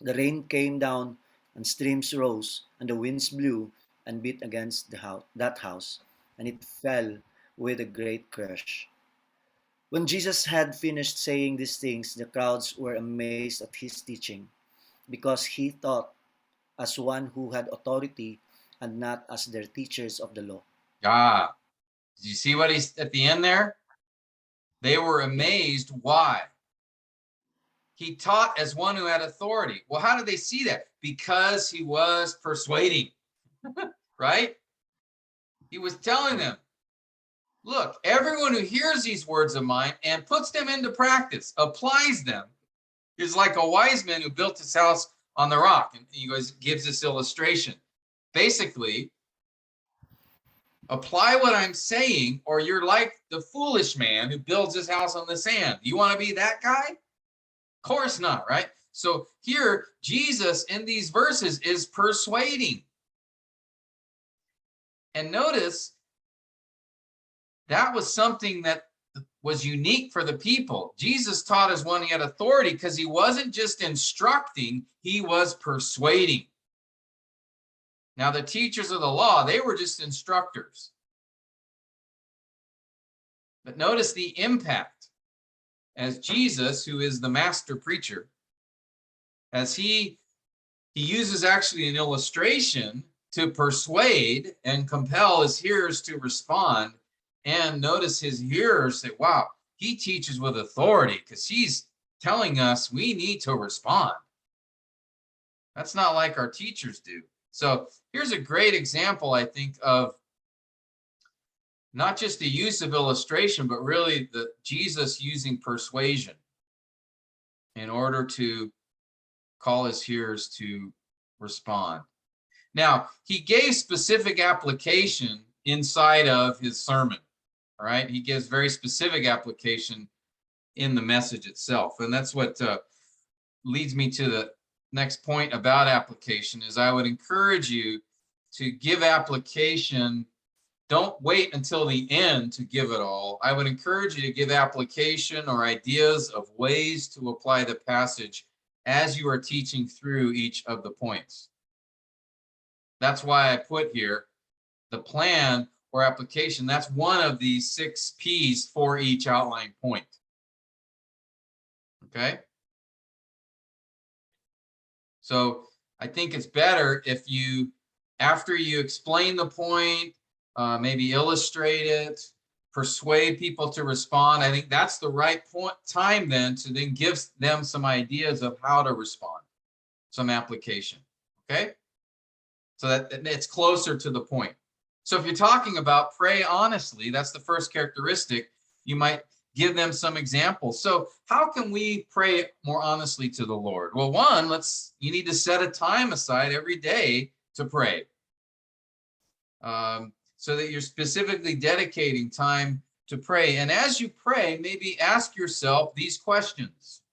The rain came down and streams rose, and the winds blew and beat against that house, and it fell with a great crash. When Jesus had finished saying these things, the crowds were amazed at his teaching, because he taught as one who had authority and not as their teachers of the law. Ah, did you see what he's at the end there? They were amazed. Why? He taught as one who had authority. Well, how did they see that? Because he was persuading, right? He was telling them, look, everyone who hears these words of mine and puts them into practice, applies them, is like a wise man who built his house on the rock. And he gives this illustration. Basically, apply what I'm saying, or you're like the foolish man who builds his house on the sand. You want to be that guy? Of course not, right? So here, Jesus in these verses is persuading. And notice that was something that was unique for the people. Jesus taught as one who had authority because he wasn't just instructing, he was persuading. Now, the teachers of the law, they were just instructors. But notice the impact as Jesus, who is the master preacher, as he uses actually an illustration to persuade and compel his hearers to respond. And notice his hearers say, wow, he teaches with authority because he's telling us we need to respond. That's not like our teachers do. So here's a great example, I think, of not just the use of illustration, but really the Jesus using persuasion in order to call his hearers to respond. Now, he gave specific application inside of his sermon, all right? He gives very specific application in the message itself. And that's what leads me to the next point about application is I would encourage you to give application. Don't wait until the end to give it all. I would encourage you to give application or ideas of ways to apply the passage as you are teaching through each of the points. That's why I put here the plan or application. That's one of the 6 P's for each outline point. Okay? So I think it's better if you, after you explain the point, maybe illustrate it, persuade people to respond. I think that's the right time then to then give them some ideas of how to respond, some application. Okay? So that it's closer to the point. So if you're talking about pray honestly, that's the first characteristic. You might give them some examples. So how can we pray more honestly to the Lord? Well, one, you need to set a time aside every day to pray. So that you're specifically dedicating time to pray. And as you pray, maybe ask yourself these questions.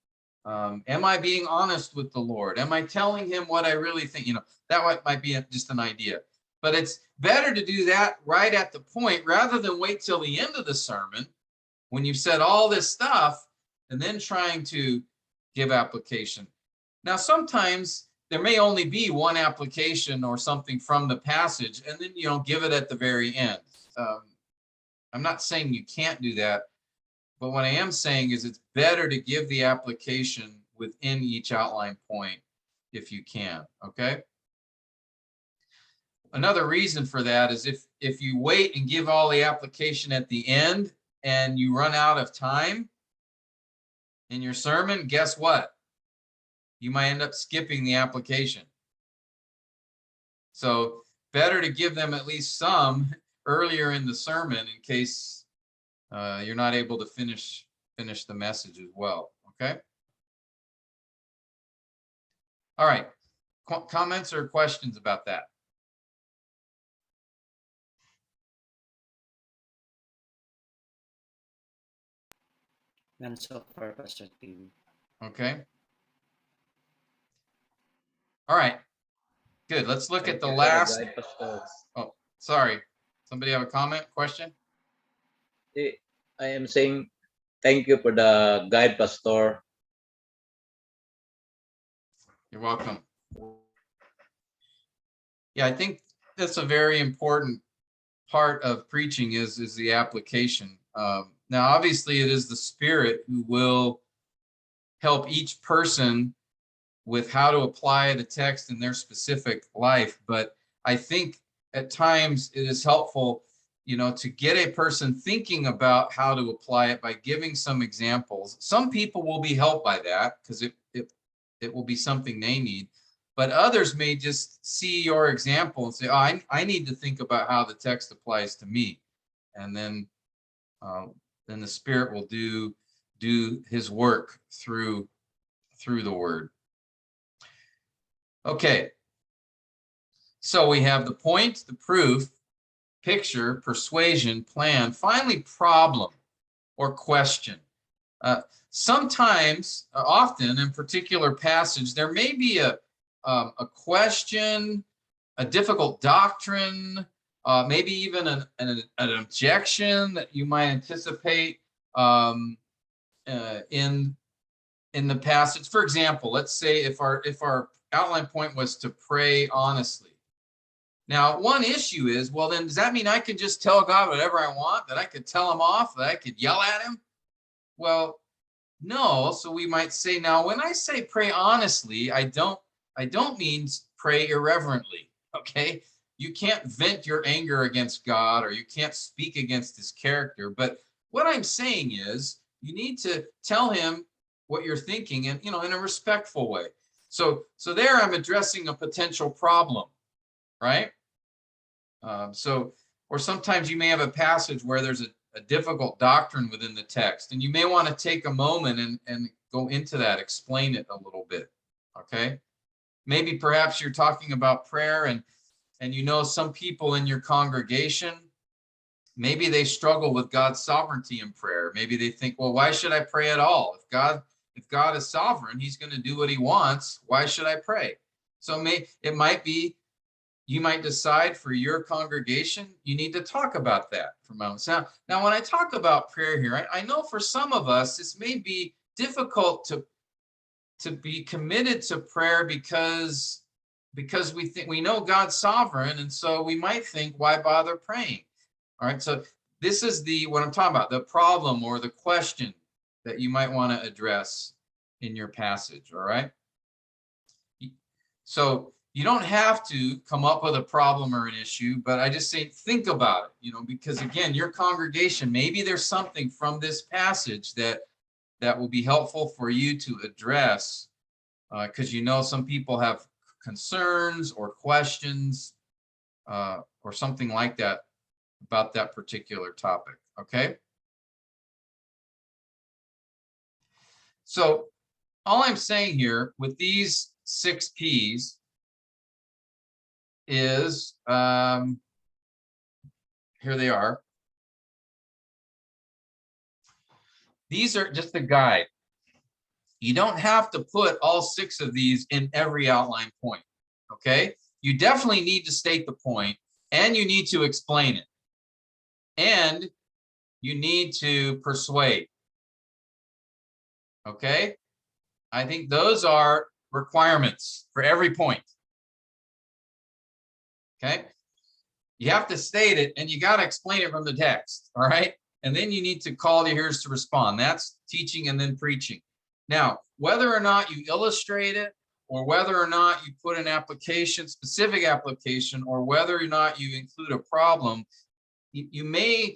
Am I being honest with the Lord? Am I telling him what I really think? That might be just an idea. But it's better to do that right at the point rather than wait till the end of the sermon when you've said all this stuff and then trying to give application. Now, sometimes there may only be one application or something from the passage, and then give it at the very end. I'm not saying you can't do that, but what I am saying is it's better to give the application within each outline point if you can, okay? Another reason for that is if you wait and give all the application at the end and you run out of time in your sermon, guess what? You might end up skipping the application. So better to give them at least some earlier in the sermon in case you're not able to finish the message as well, okay? All right, comments or questions about that? None so far, Pastor TV. Okay. All right, good. Let's look at Thank the you for the last. guide, Pastor. Oh, sorry. Somebody have a comment, question? I am saying thank you for the guide, Pastor. You're welcome. Yeah, I think that's a very important part of preaching is the application. Now, obviously, it is the Spirit who will help each person with how to apply the text in their specific life. But I think at times it is helpful, to get a person thinking about how to apply it by giving some examples. Some people will be helped by that because it will be something they need. But others may just see your example and say, oh, I need to think about how the text applies to me. And then the Spirit will do his work through the word. Okay. So we have the point, the proof, picture, persuasion, plan, finally problem or question. Sometimes, often in particular passage, there may be a question, a difficult doctrine, maybe even an objection that you might anticipate in the passage. For example, let's say if our outline point was to pray honestly. Now, one issue is, well, then does that mean I can just tell God whatever I want, that I could tell him off, that I could yell at him? Well, no. So we might say, now, when I say pray honestly, I don't mean pray irreverently. Okay. You can't vent your anger against God, or you can't speak against his character. But what I'm saying is you need to tell him what you're thinking and, in a respectful way. So there I'm addressing a potential problem, right? Or sometimes you may have a passage where there's a difficult doctrine within the text, and you may want to take a moment and go into that, explain it a little bit, okay? Maybe perhaps you're talking about prayer and some people in your congregation, maybe they struggle with God's sovereignty in prayer. Maybe they think, well, why should I pray at all? If God is sovereign, he's going to do what he wants. Why should I pray? So it might be, you might decide for your congregation, you need to talk about that for moments. Now, when I talk about prayer here, I know for some of us, this may be difficult to be committed to prayer because we think we know God's sovereign, and so we might think, why bother praying? All right, so this is what I'm talking about, the problem or the question that you might want to address in your passage. All right, so you don't have to come up with a problem or an issue, but I just say think about it, because again, your congregation, maybe there's something from this passage that will be helpful for you to address, because some people have concerns or questions or something like that about that particular topic. Okay. So all I'm saying here with these 6 P's is, here they are. These are just a guide. You don't have to put all 6 of these in every outline point. Okay. You definitely need to state the point, and you need to explain it, and you need to persuade. Okay. I think those are requirements for every point. Okay. You have to state it, and you got to explain it from the text. All right. And then you need to call the hearers to respond. That's teaching and then preaching. Now, whether or not you illustrate it, or whether or not you put an application, specific application, or whether or not you include a problem, you may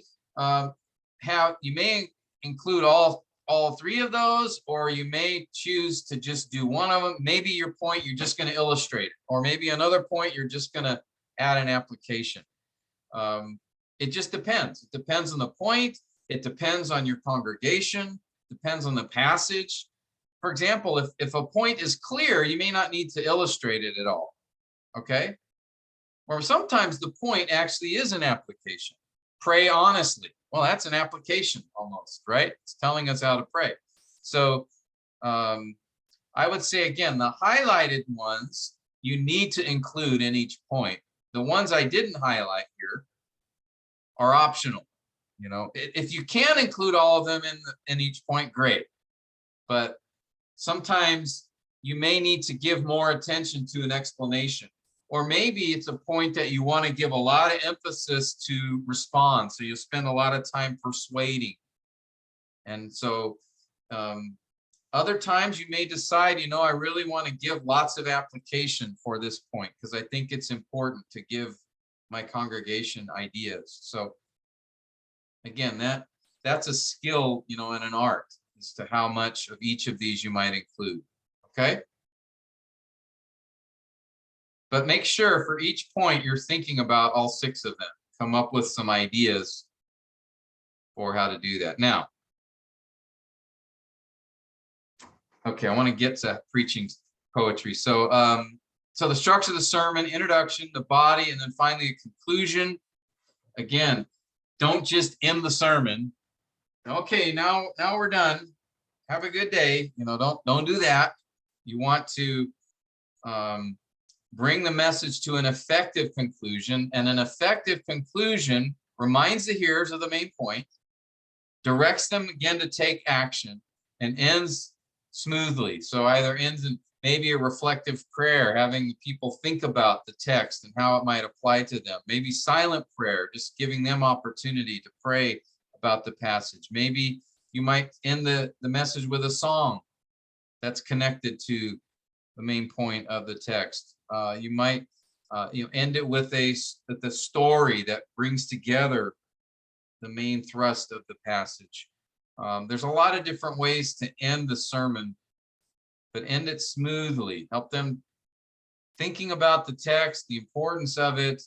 include all 3 of those, or you may choose to just do one of them. Maybe your point, you're just going to illustrate it, or maybe another point, you're just going to add an application. It just depends. It depends on the point. It depends on your congregation. Depends on the passage. For example, if a point is clear, you may not need to illustrate it at all. Okay. Or sometimes the point actually is an application. Pray honestly. Well, that's an application almost, right? It's telling us how to pray. So I would say, again, the highlighted ones you need to include in each point. The ones I didn't highlight here are optional. You know, if you can include all of them in each point, great. But sometimes you may need to give more attention to an explanation, or maybe it's a point that you want to give a lot of emphasis to respond. So you'll spend a lot of time persuading. And so other times you may decide, you know, I really want to give lots of application for this point because I think it's important to give my congregation ideas. So again, that's a skill, you know, and an art as to how much of each of these you might include. Okay. But make sure for each point you're thinking about all 6 of them. Come up with some ideas for how to do that. Now, okay, I want to get to preaching poetry. So, so the structure of the sermon, introduction, the body, and then finally a conclusion. Again, don't just end the sermon. Okay, now we're done. Have a good day. You know, don't do that. You want to bring the message to an effective conclusion, and an effective conclusion reminds the hearers of the main point, directs them again to take action, and ends smoothly. So either ends in maybe a reflective prayer, having people think about the text and how it might apply to them. Maybe silent prayer, just giving them opportunity to pray about the passage. Maybe you might end the message with a song that's connected to the main point of the text. You might end it with the story that brings together the main thrust of the passage. There's a lot of different ways to end the sermon, but end it smoothly. Help them thinking about the text, the importance of it,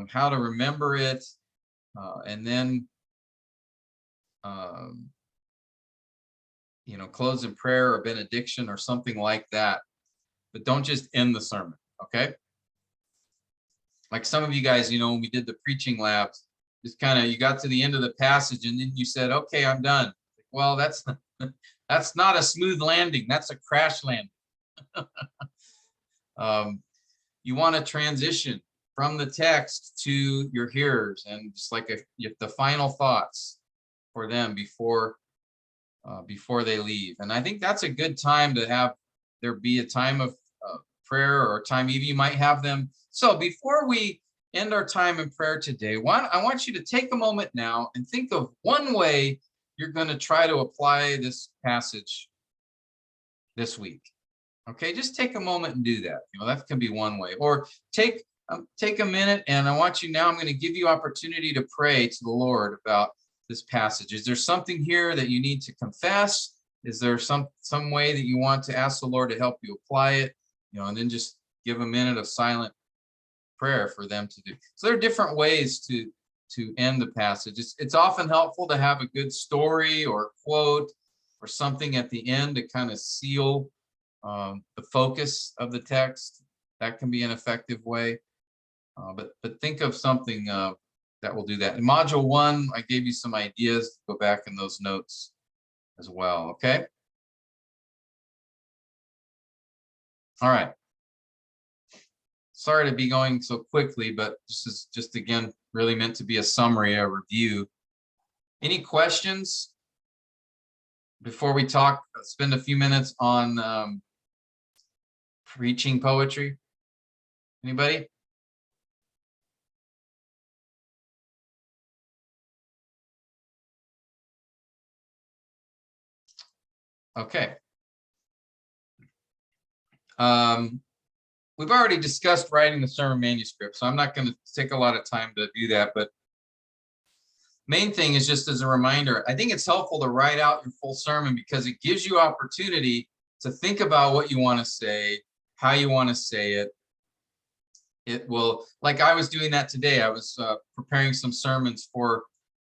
how to remember it, and then close in prayer or benediction or something like that. But don't just end the sermon, okay? Like some of you guys, when we did the preaching labs, just kind of, you got to the end of the passage and then you said, okay, I'm done. Well, that's not a smooth landing. That's a crash landing. You want to transition from the text to your hearers and just like the final thoughts for them before they leave. And I think that's a good time to have there be a time of prayer, or a time even you might have them. So before we end our time in prayer today, I want you to take a moment now and think of one way you're going to try to apply this passage this week. Okay, just take a moment and do that. That can be one way. Or take a minute, and I want you now, I'm going to give you opportunity to pray to the Lord about this passage. Is there something here that you need to confess? Is there some way that you want to ask the Lord to help you apply it? And then just give a minute of silent prayer for them to do. So there are different ways to end the passage. It's often helpful to have a good story or quote or something at the end to kind of seal the focus of the text. That can be an effective way. But think of something that will do that. In Module 1, I gave you some ideas. Go back in those notes as well, okay? All right. Sorry to be going so quickly, but this is just, again, really meant to be a summary, a review. Any questions before we spend a few minutes on preaching poetry? Anybody? Okay. We've already discussed writing the sermon manuscript, so I'm not going to take a lot of time to do that, but main thing is just as a reminder, I think it's helpful to write out your full sermon because it gives you opportunity to think about what you want to say, how you want to say it. It will, like I was doing that today, I was preparing some sermons for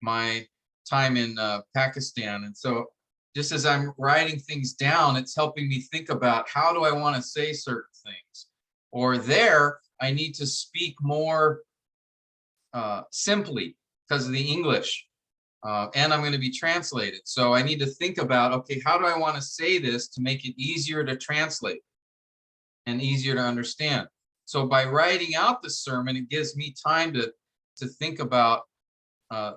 my time in Pakistan. And so just as I'm writing things down, it's helping me think about how do I want to say certain things. Or there, I need to speak more simply because of the English, and I'm going to be translated. So I need to think about, okay, how do I want to say this to make it easier to translate? and easier to understand. So by writing out the sermon, it gives me time to think about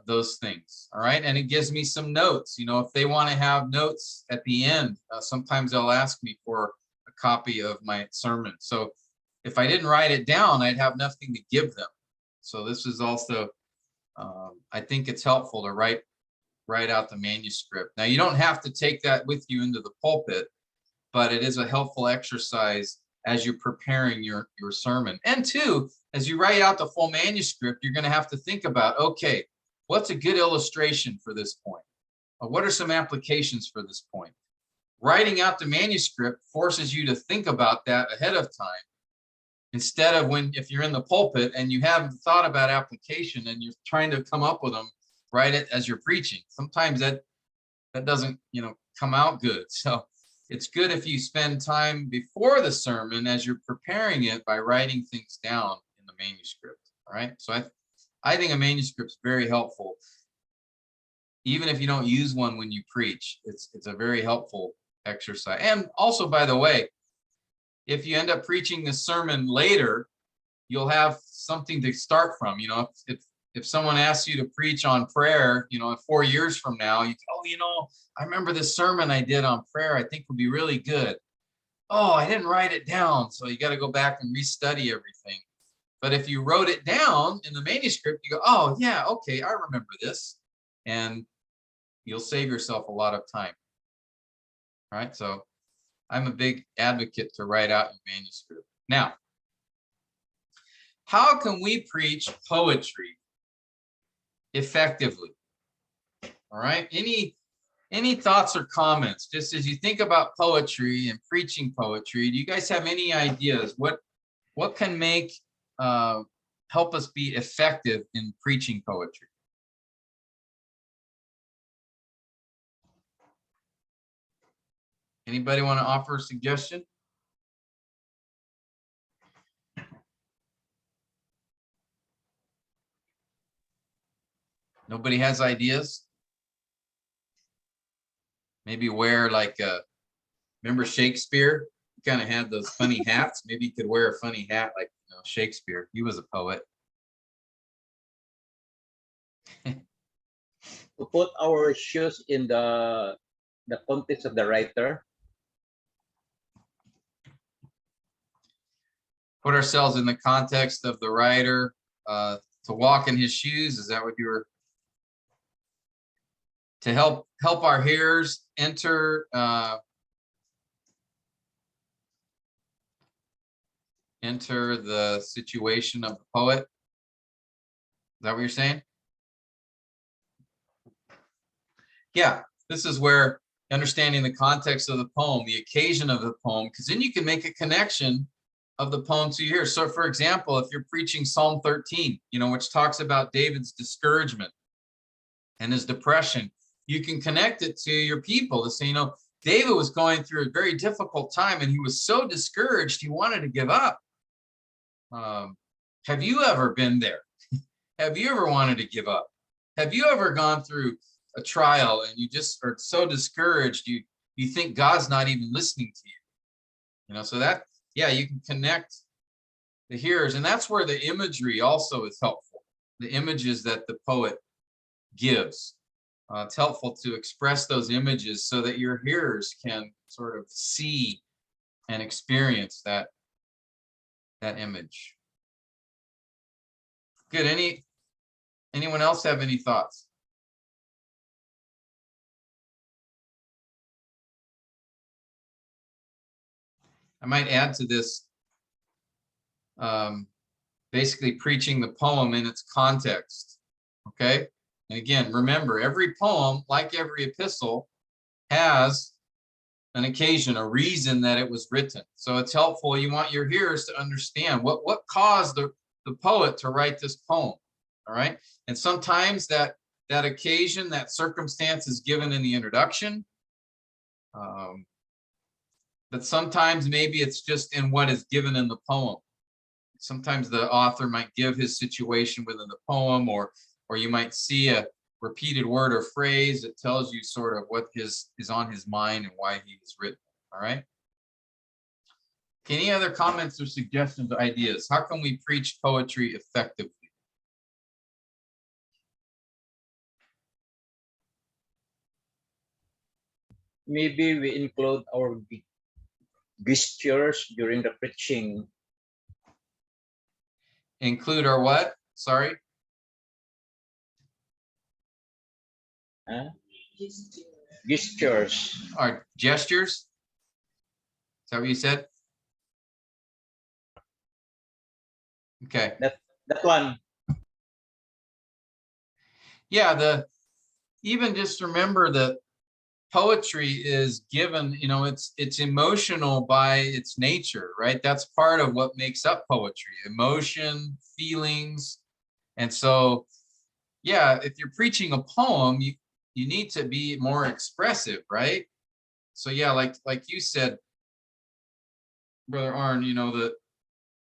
those things. All right. And it gives me some notes. You know, if they want to have notes at the end, sometimes they'll ask me for a copy of my sermon. So if I didn't write it down, I'd have nothing to give them. So this is also, I think it's helpful to write out the manuscript. Now, you don't have to take that with you into the pulpit, but it is a helpful exercise as you're preparing your sermon. And two, as you write out the full manuscript, you're going to have to think about, okay, what's a good illustration for this point? What are some applications for this point? Writing out the manuscript forces you to think about that ahead of time, instead of if you're in the pulpit and you haven't thought about application and you're trying to come up with them, write it as you're preaching. Sometimes that doesn't, come out good. So it's good if you spend time before the sermon as you're preparing it by writing things down in the manuscript. All right. So I think a manuscript is very helpful. Even if you don't use one when you preach, it's a very helpful exercise. And also, by the way, if you end up preaching the sermon later, you'll have something to start from. If someone asks you to preach on prayer, 4 years from now, you go, I remember this sermon I did on prayer, I think would be really good. Oh, I didn't write it down. So you got to go back and restudy everything. But if you wrote it down in the manuscript, you go, oh yeah, okay, I remember this. And you'll save yourself a lot of time. All right. So I'm a big advocate to write out your manuscript. Now, how can we preach poetry effectively? All right. Any thoughts or comments? Just as you think about poetry and preaching poetry, do you guys have any ideas? What can help us be effective in preaching poetry? Anybody want to offer a suggestion? Nobody has ideas? Maybe wear remember Shakespeare? He kind of had those funny hats. Maybe you could wear a funny hat like Shakespeare. He was a poet. To put our shoes in the context of the writer. Put ourselves in the context of the writer, to walk in his shoes. Is that what you were? To help our hearers enter the situation of the poet. Is that what you're saying? Yeah, this is where understanding the context of the poem, the occasion of the poem, because then you can make a connection of the poem to your ears. So for example, if you're preaching Psalm 13, which talks about David's discouragement and his depression, you can connect it to your people to say, David was going through a very difficult time and he was so discouraged, he wanted to give up. Have you ever been there? Have you ever wanted to give up? Have you ever gone through a trial and you just are so discouraged, you think God's not even listening to you? So that, yeah, you can connect the hearers. And that's where the imagery also is helpful. The images that the poet gives. It's helpful to express those images so that your hearers can sort of see and experience that image. Good. Anyone else have any thoughts? I might add to this, basically preaching the poem in its context. Okay. And again, remember, every poem, like every epistle, has an occasion, a reason that it was written. So it's helpful. You want your hearers to understand what caused the poet to write this poem. All right. And sometimes that occasion, that circumstance is given in the introduction. But sometimes maybe it's just in what is given in the poem. Sometimes the author might give his situation within the poem, or you might see a repeated word or phrase that tells you sort of what is on his mind and why he was written. All right. Any other comments or suggestions or ideas? How can we preach poetry effectively? Maybe we include our gestures during the preaching. Include our what? Sorry. Huh? Gestures. Our gestures. Is that what you said? Okay. That one. Yeah, even just remember that poetry is given, it's emotional by its nature, right? That's part of what makes up poetry, emotion, feelings. And so, yeah, if you're preaching a poem, you need to be more expressive, right? So yeah, like you said, Brother Arn,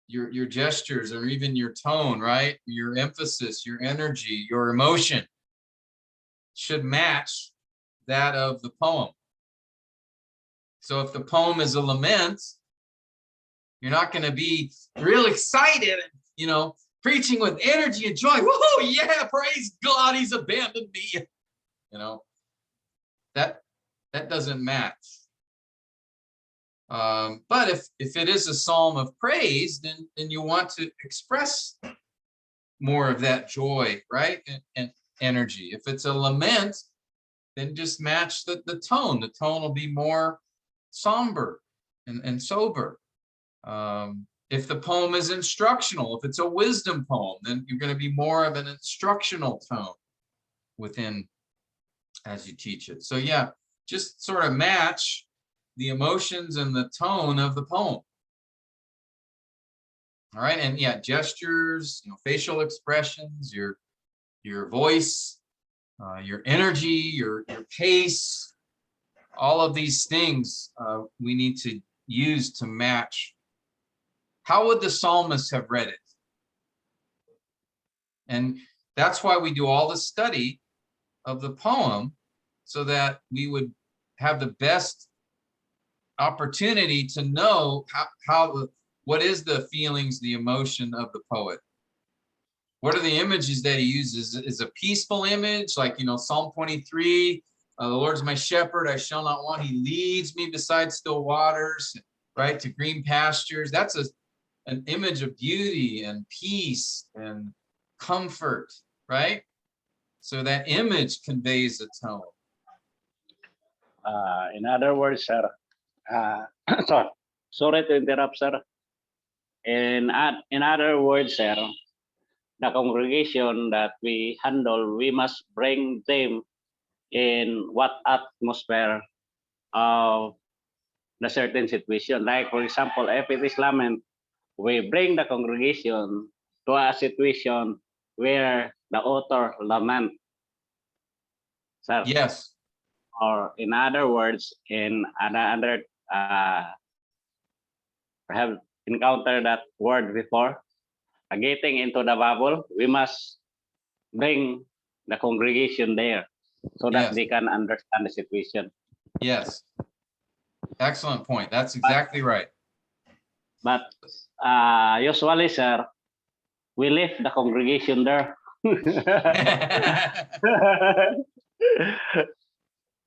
your gestures or even your tone, right? Your emphasis, your energy, your emotion should match that of the poem. So if the poem is a lament, you're not going to be real excited, preaching with energy and joy. Whoa, yeah, praise God, he's abandoned me. That doesn't match. But if it is a psalm of praise, then you want to express more of that joy, right? And energy. If it's a lament, then just match the tone. The tone will be more somber and sober. If the poem is instructional, if it's a wisdom poem, then you're going to be more of an instructional tone within as you teach it. So yeah, just sort of match the emotions and the tone of the poem. All right, and yeah, gestures, facial expressions, your voice, your energy, your pace, all of these things we need to use to match. How would the psalmist have read it? And that's why we do all the study of the poem, so that we would have the best opportunity to know what is the feelings, the emotion of the poet. What are the images that he uses? Is a peaceful image, like Psalm 23, the Lord's my shepherd, I shall not want. He leads me beside still waters, right, to green pastures. That's an image of beauty and peace and comfort, right? So that image conveys a tone. In other words, sir, sorry to interrupt, sir. In other words, sir, the congregation that we handle, we must bring them in what atmosphere of the certain situation. Like, for example, if it is lament, we bring the congregation to a situation where the author lament, sir. Yes. Or in other words, in another, I have encountered that word before. Getting into the Bible, we must bring the congregation there so that Yes. they can understand the situation. Yes. Excellent point. That's exactly right. But usually, sir, we leave the congregation there.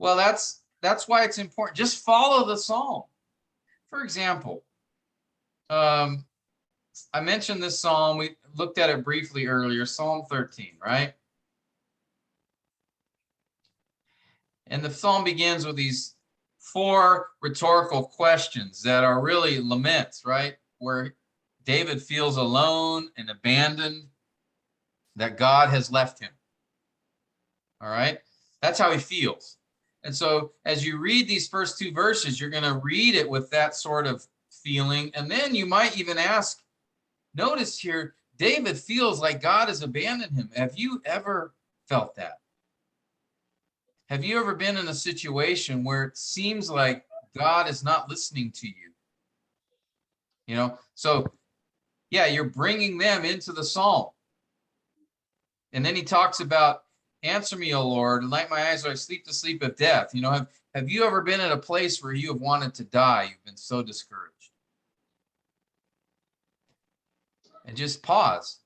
Well, that's why it's important. Just follow the psalm. For example, I mentioned this psalm. We looked at it briefly earlier, Psalm 13, right? And the psalm begins with these 4 rhetorical questions that are really laments, right? Where David feels alone and abandoned, that God has left him. All right? That's how he feels. And so as you read these first 2 verses, you're going to read it with that sort of feeling. And then you might even ask, notice here, David feels like God has abandoned him. Have you ever felt that? Have you ever been in a situation where it seems like God is not listening to you? So yeah, you're bringing them into the psalm. And then he talks about, answer me, O Lord, and light my eyes so I sleep the sleep of death. Have you ever been in a place where you have wanted to die? You've been so discouraged. and just pause.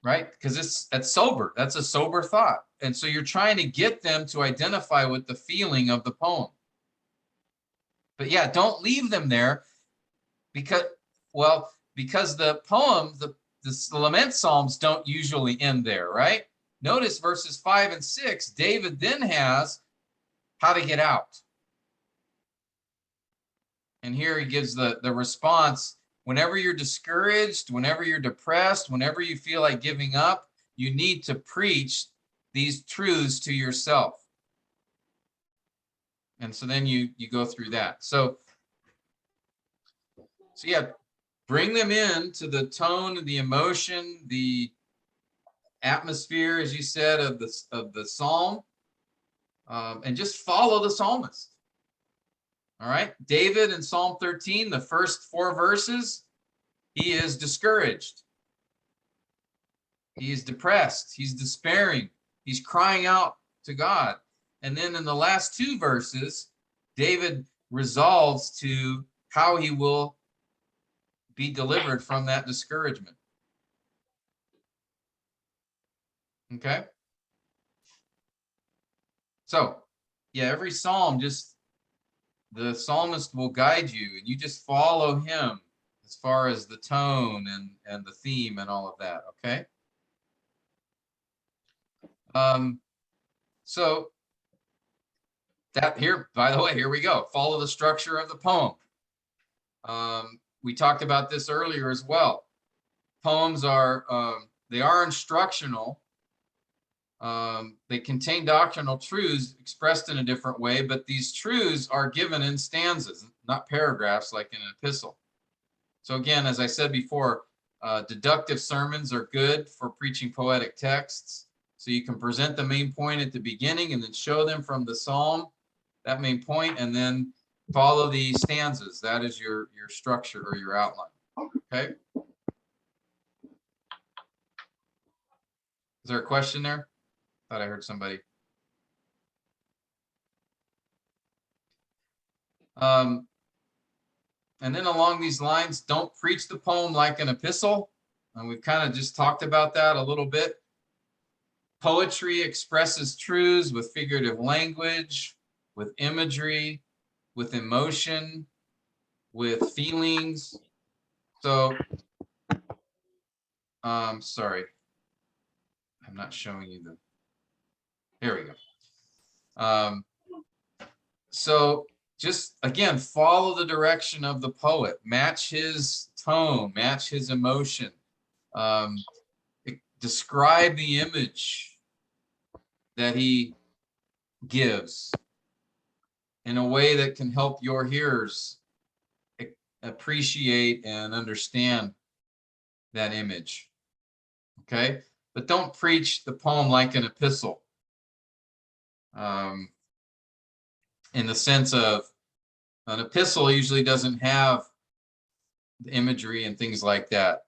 Right? Because that's sober. That's a sober thought. And so you're trying to get them to identify with the feeling of the poem. But yeah, don't leave them there because the poem, the lament psalms don't usually end there, right? Notice verses 5 and 6, David then has how to get out. And here he gives the response. Whenever you're discouraged, whenever you're depressed, whenever you feel like giving up, you need to preach these truths to yourself. And so then you go through that. So yeah, bring them in to the tone, the emotion, the atmosphere, as you said, of the psalm, and just follow the psalmist. All right, David in Psalm 13, the first 4 verses, he is discouraged. He is depressed. He's despairing. He's crying out to God. And then in the last 2 verses, David resolves to how he will be delivered from that discouragement. Okay? So, yeah, every psalm, just the psalmist will guide you, and you just follow him as far as the tone and the theme and all of that, okay? So that here, by the way, here we go. Follow the structure of the poem. We talked about this earlier as well. Poems are, they are instructional. They contain doctrinal truths expressed in a different way, but these truths are given in stanzas, not paragraphs like in an epistle. So again, as I said before, deductive sermons are good for preaching poetic texts. So you can present the main point at the beginning and then show them from the psalm, that main point, and then follow the stanzas. That is your structure or your outline. Okay. Is there a question there? Thought I heard somebody. And then along these lines, don't preach the poem like an epistle. And we've kind of just talked about that a little bit. Poetry expresses truths with figurative language, with imagery, with emotion, with feelings. So, sorry, I'm not showing you the, here we go. So just, again, follow the direction of the poet, match his tone, match his emotion, describe the image that he gives in a way that can help your hearers appreciate and understand that image. Okay, but don't preach the poem like an epistle, in the sense of an epistle usually doesn't have the imagery and things like that.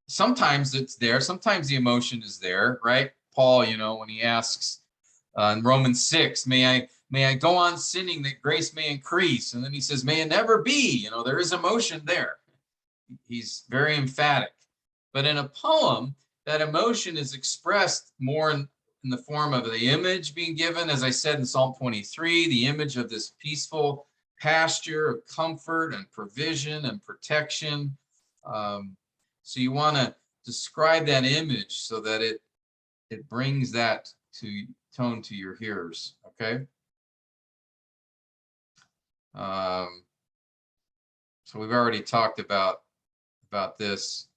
Sometimes it's there, sometimes the emotion is there, right? Paul, you know, when he asks in Romans 6, may I go on sinning that grace may increase? And then he says, may it never be. You know, there is emotion there. He's very emphatic. But in a poem, that emotion is expressed more in the form of the image being given, as I said in Psalm 23, the image of this peaceful pasture of comfort and provision and protection. So you want to describe that image so that it brings that tone to your hearers. Okay. So we've already talked about this.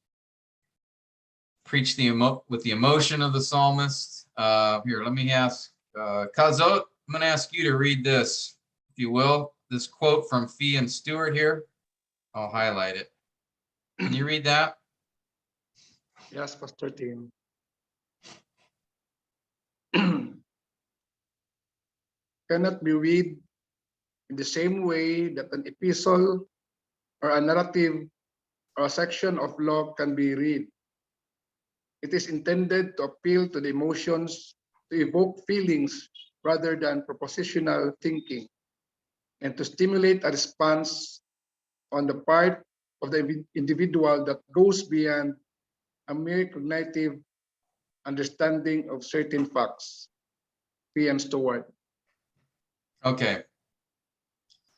Preach with the emotion of the psalmist. Here, let me ask Kazot. I'm going to ask you to read this, if you will. This quote from Fee and Stewart here. I'll highlight it. Can you read that? Yes, Pastor Tim. Cannot be read in the same way that an epistle or a narrative or a section of law can be read. It is intended to appeal to the emotions, to evoke feelings rather than propositional thinking, and to stimulate a response on the part of the individual that goes beyond a mere cognitive understanding of certain facts. PM Stewart. Okay.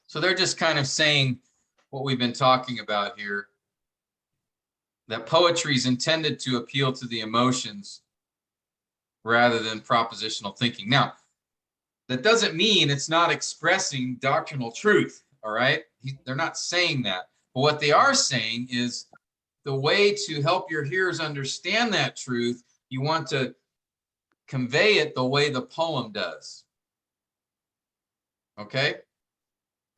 So they're just kind of saying what we've been talking about here, that poetry is intended to appeal to the emotions rather than propositional thinking. Now, that doesn't mean it's not expressing doctrinal truth, all right? They're not saying that. But what they are saying is the way to help your hearers understand that truth, you want to convey it the way the poem does. Okay?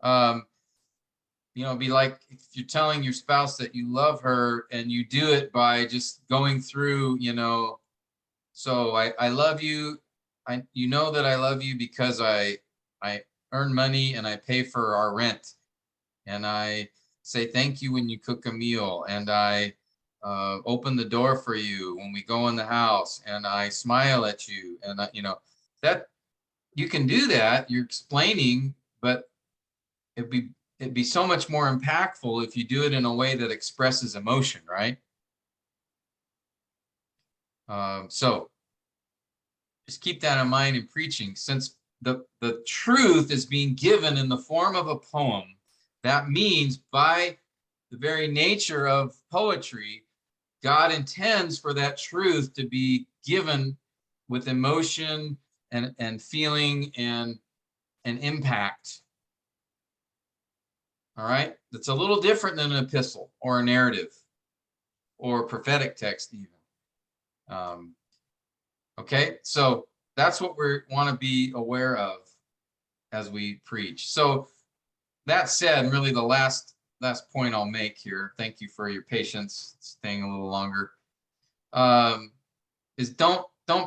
You know, it'd be like if you're telling your spouse that you love her and you do it by just going through, you know, so I love you. You know that I love you because I earn money and I pay for our rent. And I say thank you when you cook a meal. And I open the door for you when we go in the house. And I smile at you. And, you know, that you can do that. You're explaining, but it'd be so much more impactful if you do it in a way that expresses emotion, right? So just keep that in mind in preaching. Since the truth is being given in the form of a poem, that means by the very nature of poetry, God intends for that truth to be given with emotion and feeling and impact. All right? That's a little different than an epistle or a narrative or a prophetic text even. Okay, so that's what we want to be aware of as we preach. So that said, really the last point I'll make here, thank you for your patience, staying a little longer, is don't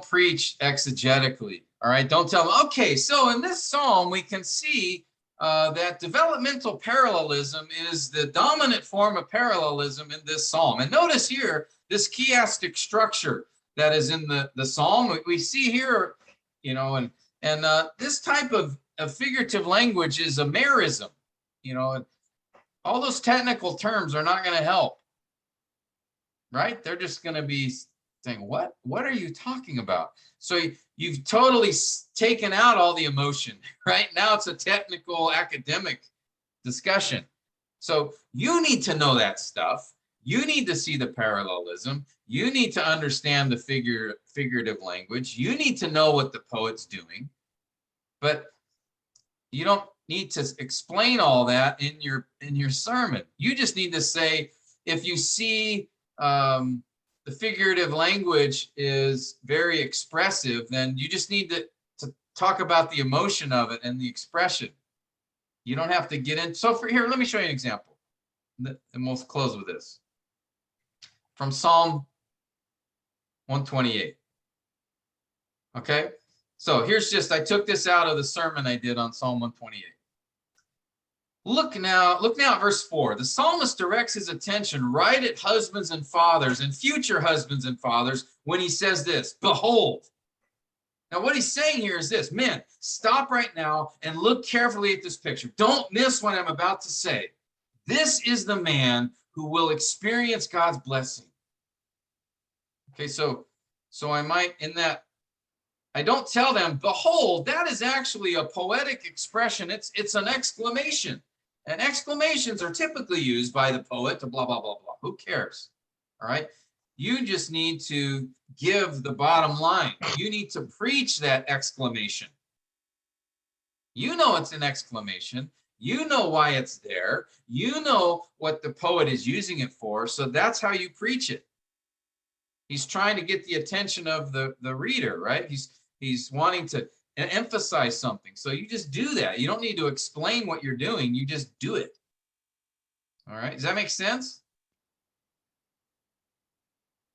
preach exegetically. All right, don't tell them, okay, so in this psalm we can see that developmental parallelism is the dominant form of parallelism in this psalm. And notice here this chiastic structure that is in the psalm. We see here, you know, and this type of figurative language is a merism. You know, all those technical terms are not going to help, right? They're just going to be saying, what are you talking about? So you've totally taken out all the emotion, right? Now it's a technical academic discussion. So you need to know that stuff. You need to see the parallelism. You need to understand the figurative language. You need to know what the poet's doing. But you don't need to explain all that in your sermon. You just need to say, if you see the figurative language is very expressive, then you just need to talk about the emotion of it and the expression. You don't have to get in. So for here, let me show you an example. And we'll close with this. From Psalm 128. Okay, so here's just, I took this out of the sermon I did on Psalm 128. Look now at verse 4. The psalmist directs his attention right at husbands and fathers and future husbands and fathers when he says this, behold. Now what he's saying here is this, men, stop right now and look carefully at this picture. Don't miss what I'm about to say. This is the man who will experience God's blessing. Okay, so I might, in that, I don't tell them, behold, that is actually a poetic expression. It's an exclamation. And exclamations are typically used by the poet to blah, blah, blah, blah. Who cares? All right. You just need to give the bottom line. You need to preach that exclamation. You know it's an exclamation. You know why it's there. You know what the poet is using it for. So that's how you preach it. He's trying to get the attention of the reader, right? He's wanting to emphasize something. So you just do that. You don't need to explain what you're doing. You just do it. All right. Does that make sense?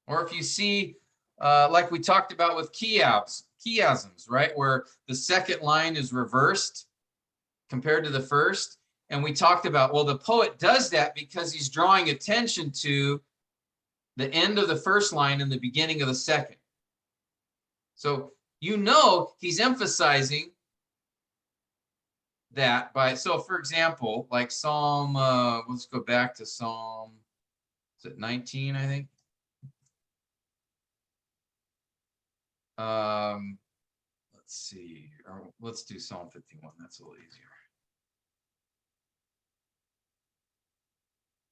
Or if you see, like we talked about with chiasms, right? Where the second line is reversed compared to the first. And we talked about, well, the poet does that because he's drawing attention to the end of the first line and the beginning of the second. So you know he's emphasizing that by, so for example, like Psalm, let's go back to Psalm, is it 19, I think? Let's see, or let's do Psalm 51. That's a little easier.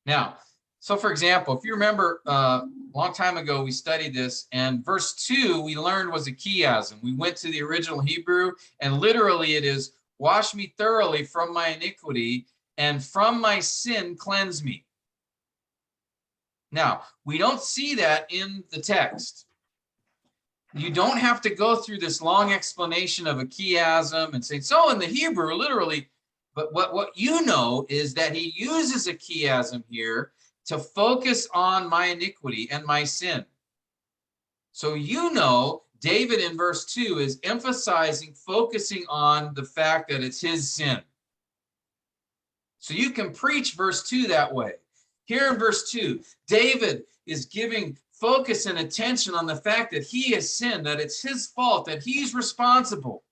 Now, so for example, if you remember a long time ago, we studied this, and verse 2 we learned was a chiasm. We went to the original Hebrew, and literally it is, wash me thoroughly from my iniquity, and from my sin cleanse me. Now, we don't see that in the text. You don't have to go through this long explanation of a chiasm and say, so in the Hebrew, literally, but what you know is that he uses a chiasm here to focus on my iniquity and my sin. So you know, David in verse 2 is emphasizing, focusing on the fact that it's his sin. So you can preach verse 2 that way. Here in verse 2, David is giving focus and attention on the fact that he has sinned, that it's his fault, that he's responsible.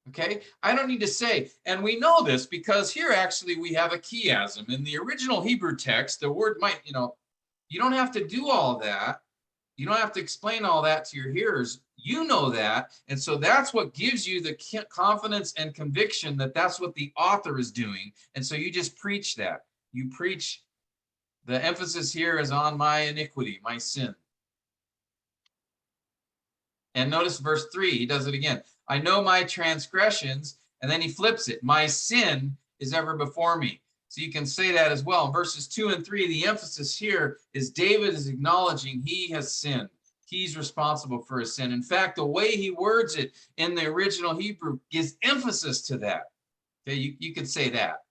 Okay, I don't need to say, and we know this because here actually we have a chiasm. In the original Hebrew text, the word might, you don't have to do all that. You don't have to explain all that to your hearers. You know that. And so that's what gives you the confidence and conviction that that's what the author is doing. And so you just preach that. You preach, the emphasis here is on my iniquity, my sin. And notice verse 3, he does it again. I know my transgressions, and then he flips it. My sin is ever before me. So you can say that as well. In verses 2 and 3, the emphasis here is David is acknowledging he has sinned. He's responsible for his sin. In fact, the way he words it in the original Hebrew gives emphasis to that. Okay, you could say that.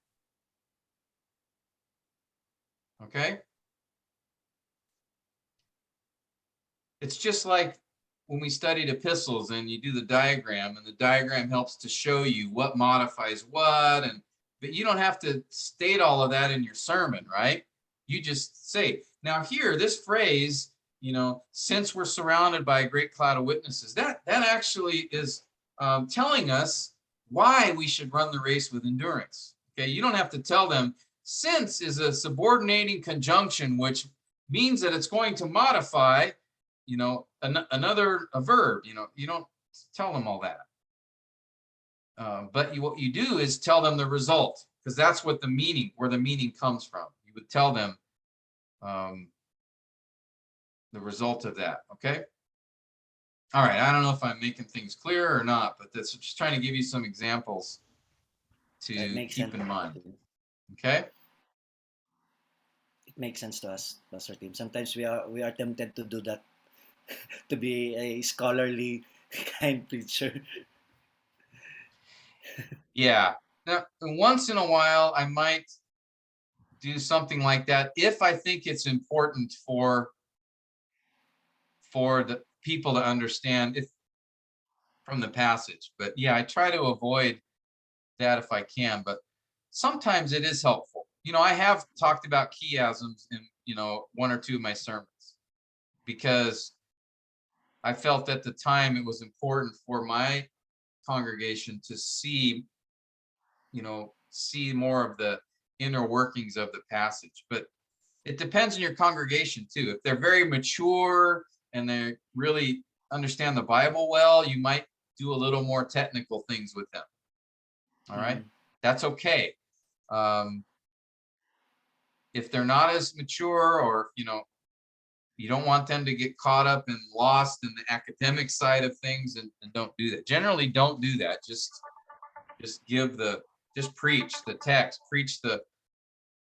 Okay? It's just like when we studied epistles and you do the diagram, and the diagram helps to show you what modifies what, but you don't have to state all of that in your sermon, right? You just say, now here, this phrase, since we're surrounded by a great cloud of witnesses, that actually is telling us why we should run the race with endurance. Okay, you don't have to tell them, since is a subordinating conjunction, which means that it's going to modify a verb. You don't tell them all that. But what you do is tell them the result, because that's what where the meaning comes from. You would tell them the result of that. Okay. All right. I don't know if I'm making things clear or not, but that's just trying to give you some examples to keep in mind. Okay. It makes sense to us, Pastor Tim. Sometimes we are tempted to do that, to be a scholarly kind preacher. Yeah. Now, once in a while, I might do something like that if I think it's important for the people to understand it from the passage. But yeah, I try to avoid that if I can. But sometimes it is helpful. I have talked about chiasms in one or two of my sermons, because I felt at the time it was important for my congregation to see more of the inner workings of the passage. But it depends on your congregation too. If they're very mature and they really understand the Bible well, you might do a little more technical things with them. All right, that's okay. If they're not as mature, or you don't want them to get caught up and lost in the academic side of things, and don't do that. Generally, don't do that. Just preach the text, preach the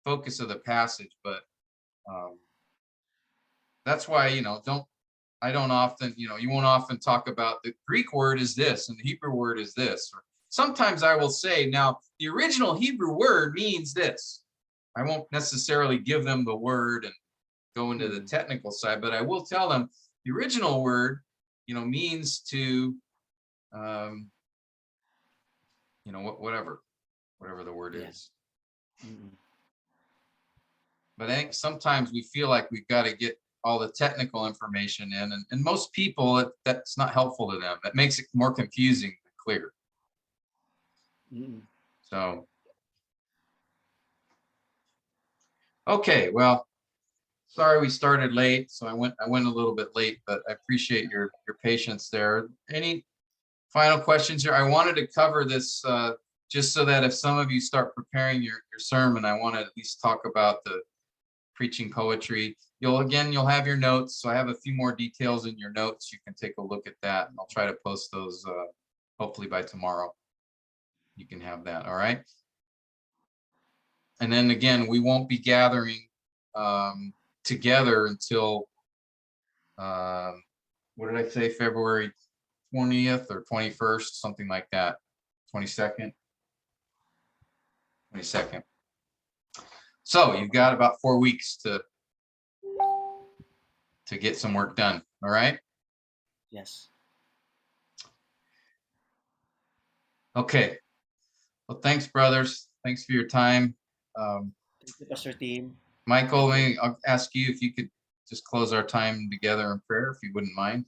focus of the passage. But that's why, I don't often, you won't often talk about the Greek word is this and the Hebrew word is this. Or sometimes I will say, now the original Hebrew word means this. I won't necessarily give them the word and go into the technical side, but I will tell them the original word, means to, whatever the word is. But I think sometimes we feel like we've got to get all the technical information in, and most people, that's not helpful to them. That makes it more confusing than clear. Mm. So, okay, well, sorry we started late, so I went a little bit late, but I appreciate your patience there. Any final questions here? I wanted to cover this just so that if some of you start preparing your sermon, I want to at least talk about the preaching poetry. You'll have your notes, so I have a few more details in your notes. You can take a look at that, and I'll try to post those hopefully by tomorrow. You can have that, all right? And then again, we won't be gathering together until what did I say, February 20th or 21st, something like that. 22nd. So you've got about 4 weeks to get some work done. All right. Yes. Okay. Well, thanks, brothers. Thanks for your time. Thank you, Pastor Tim. Michael, I'll ask you if you could just close our time together in prayer, if you wouldn't mind.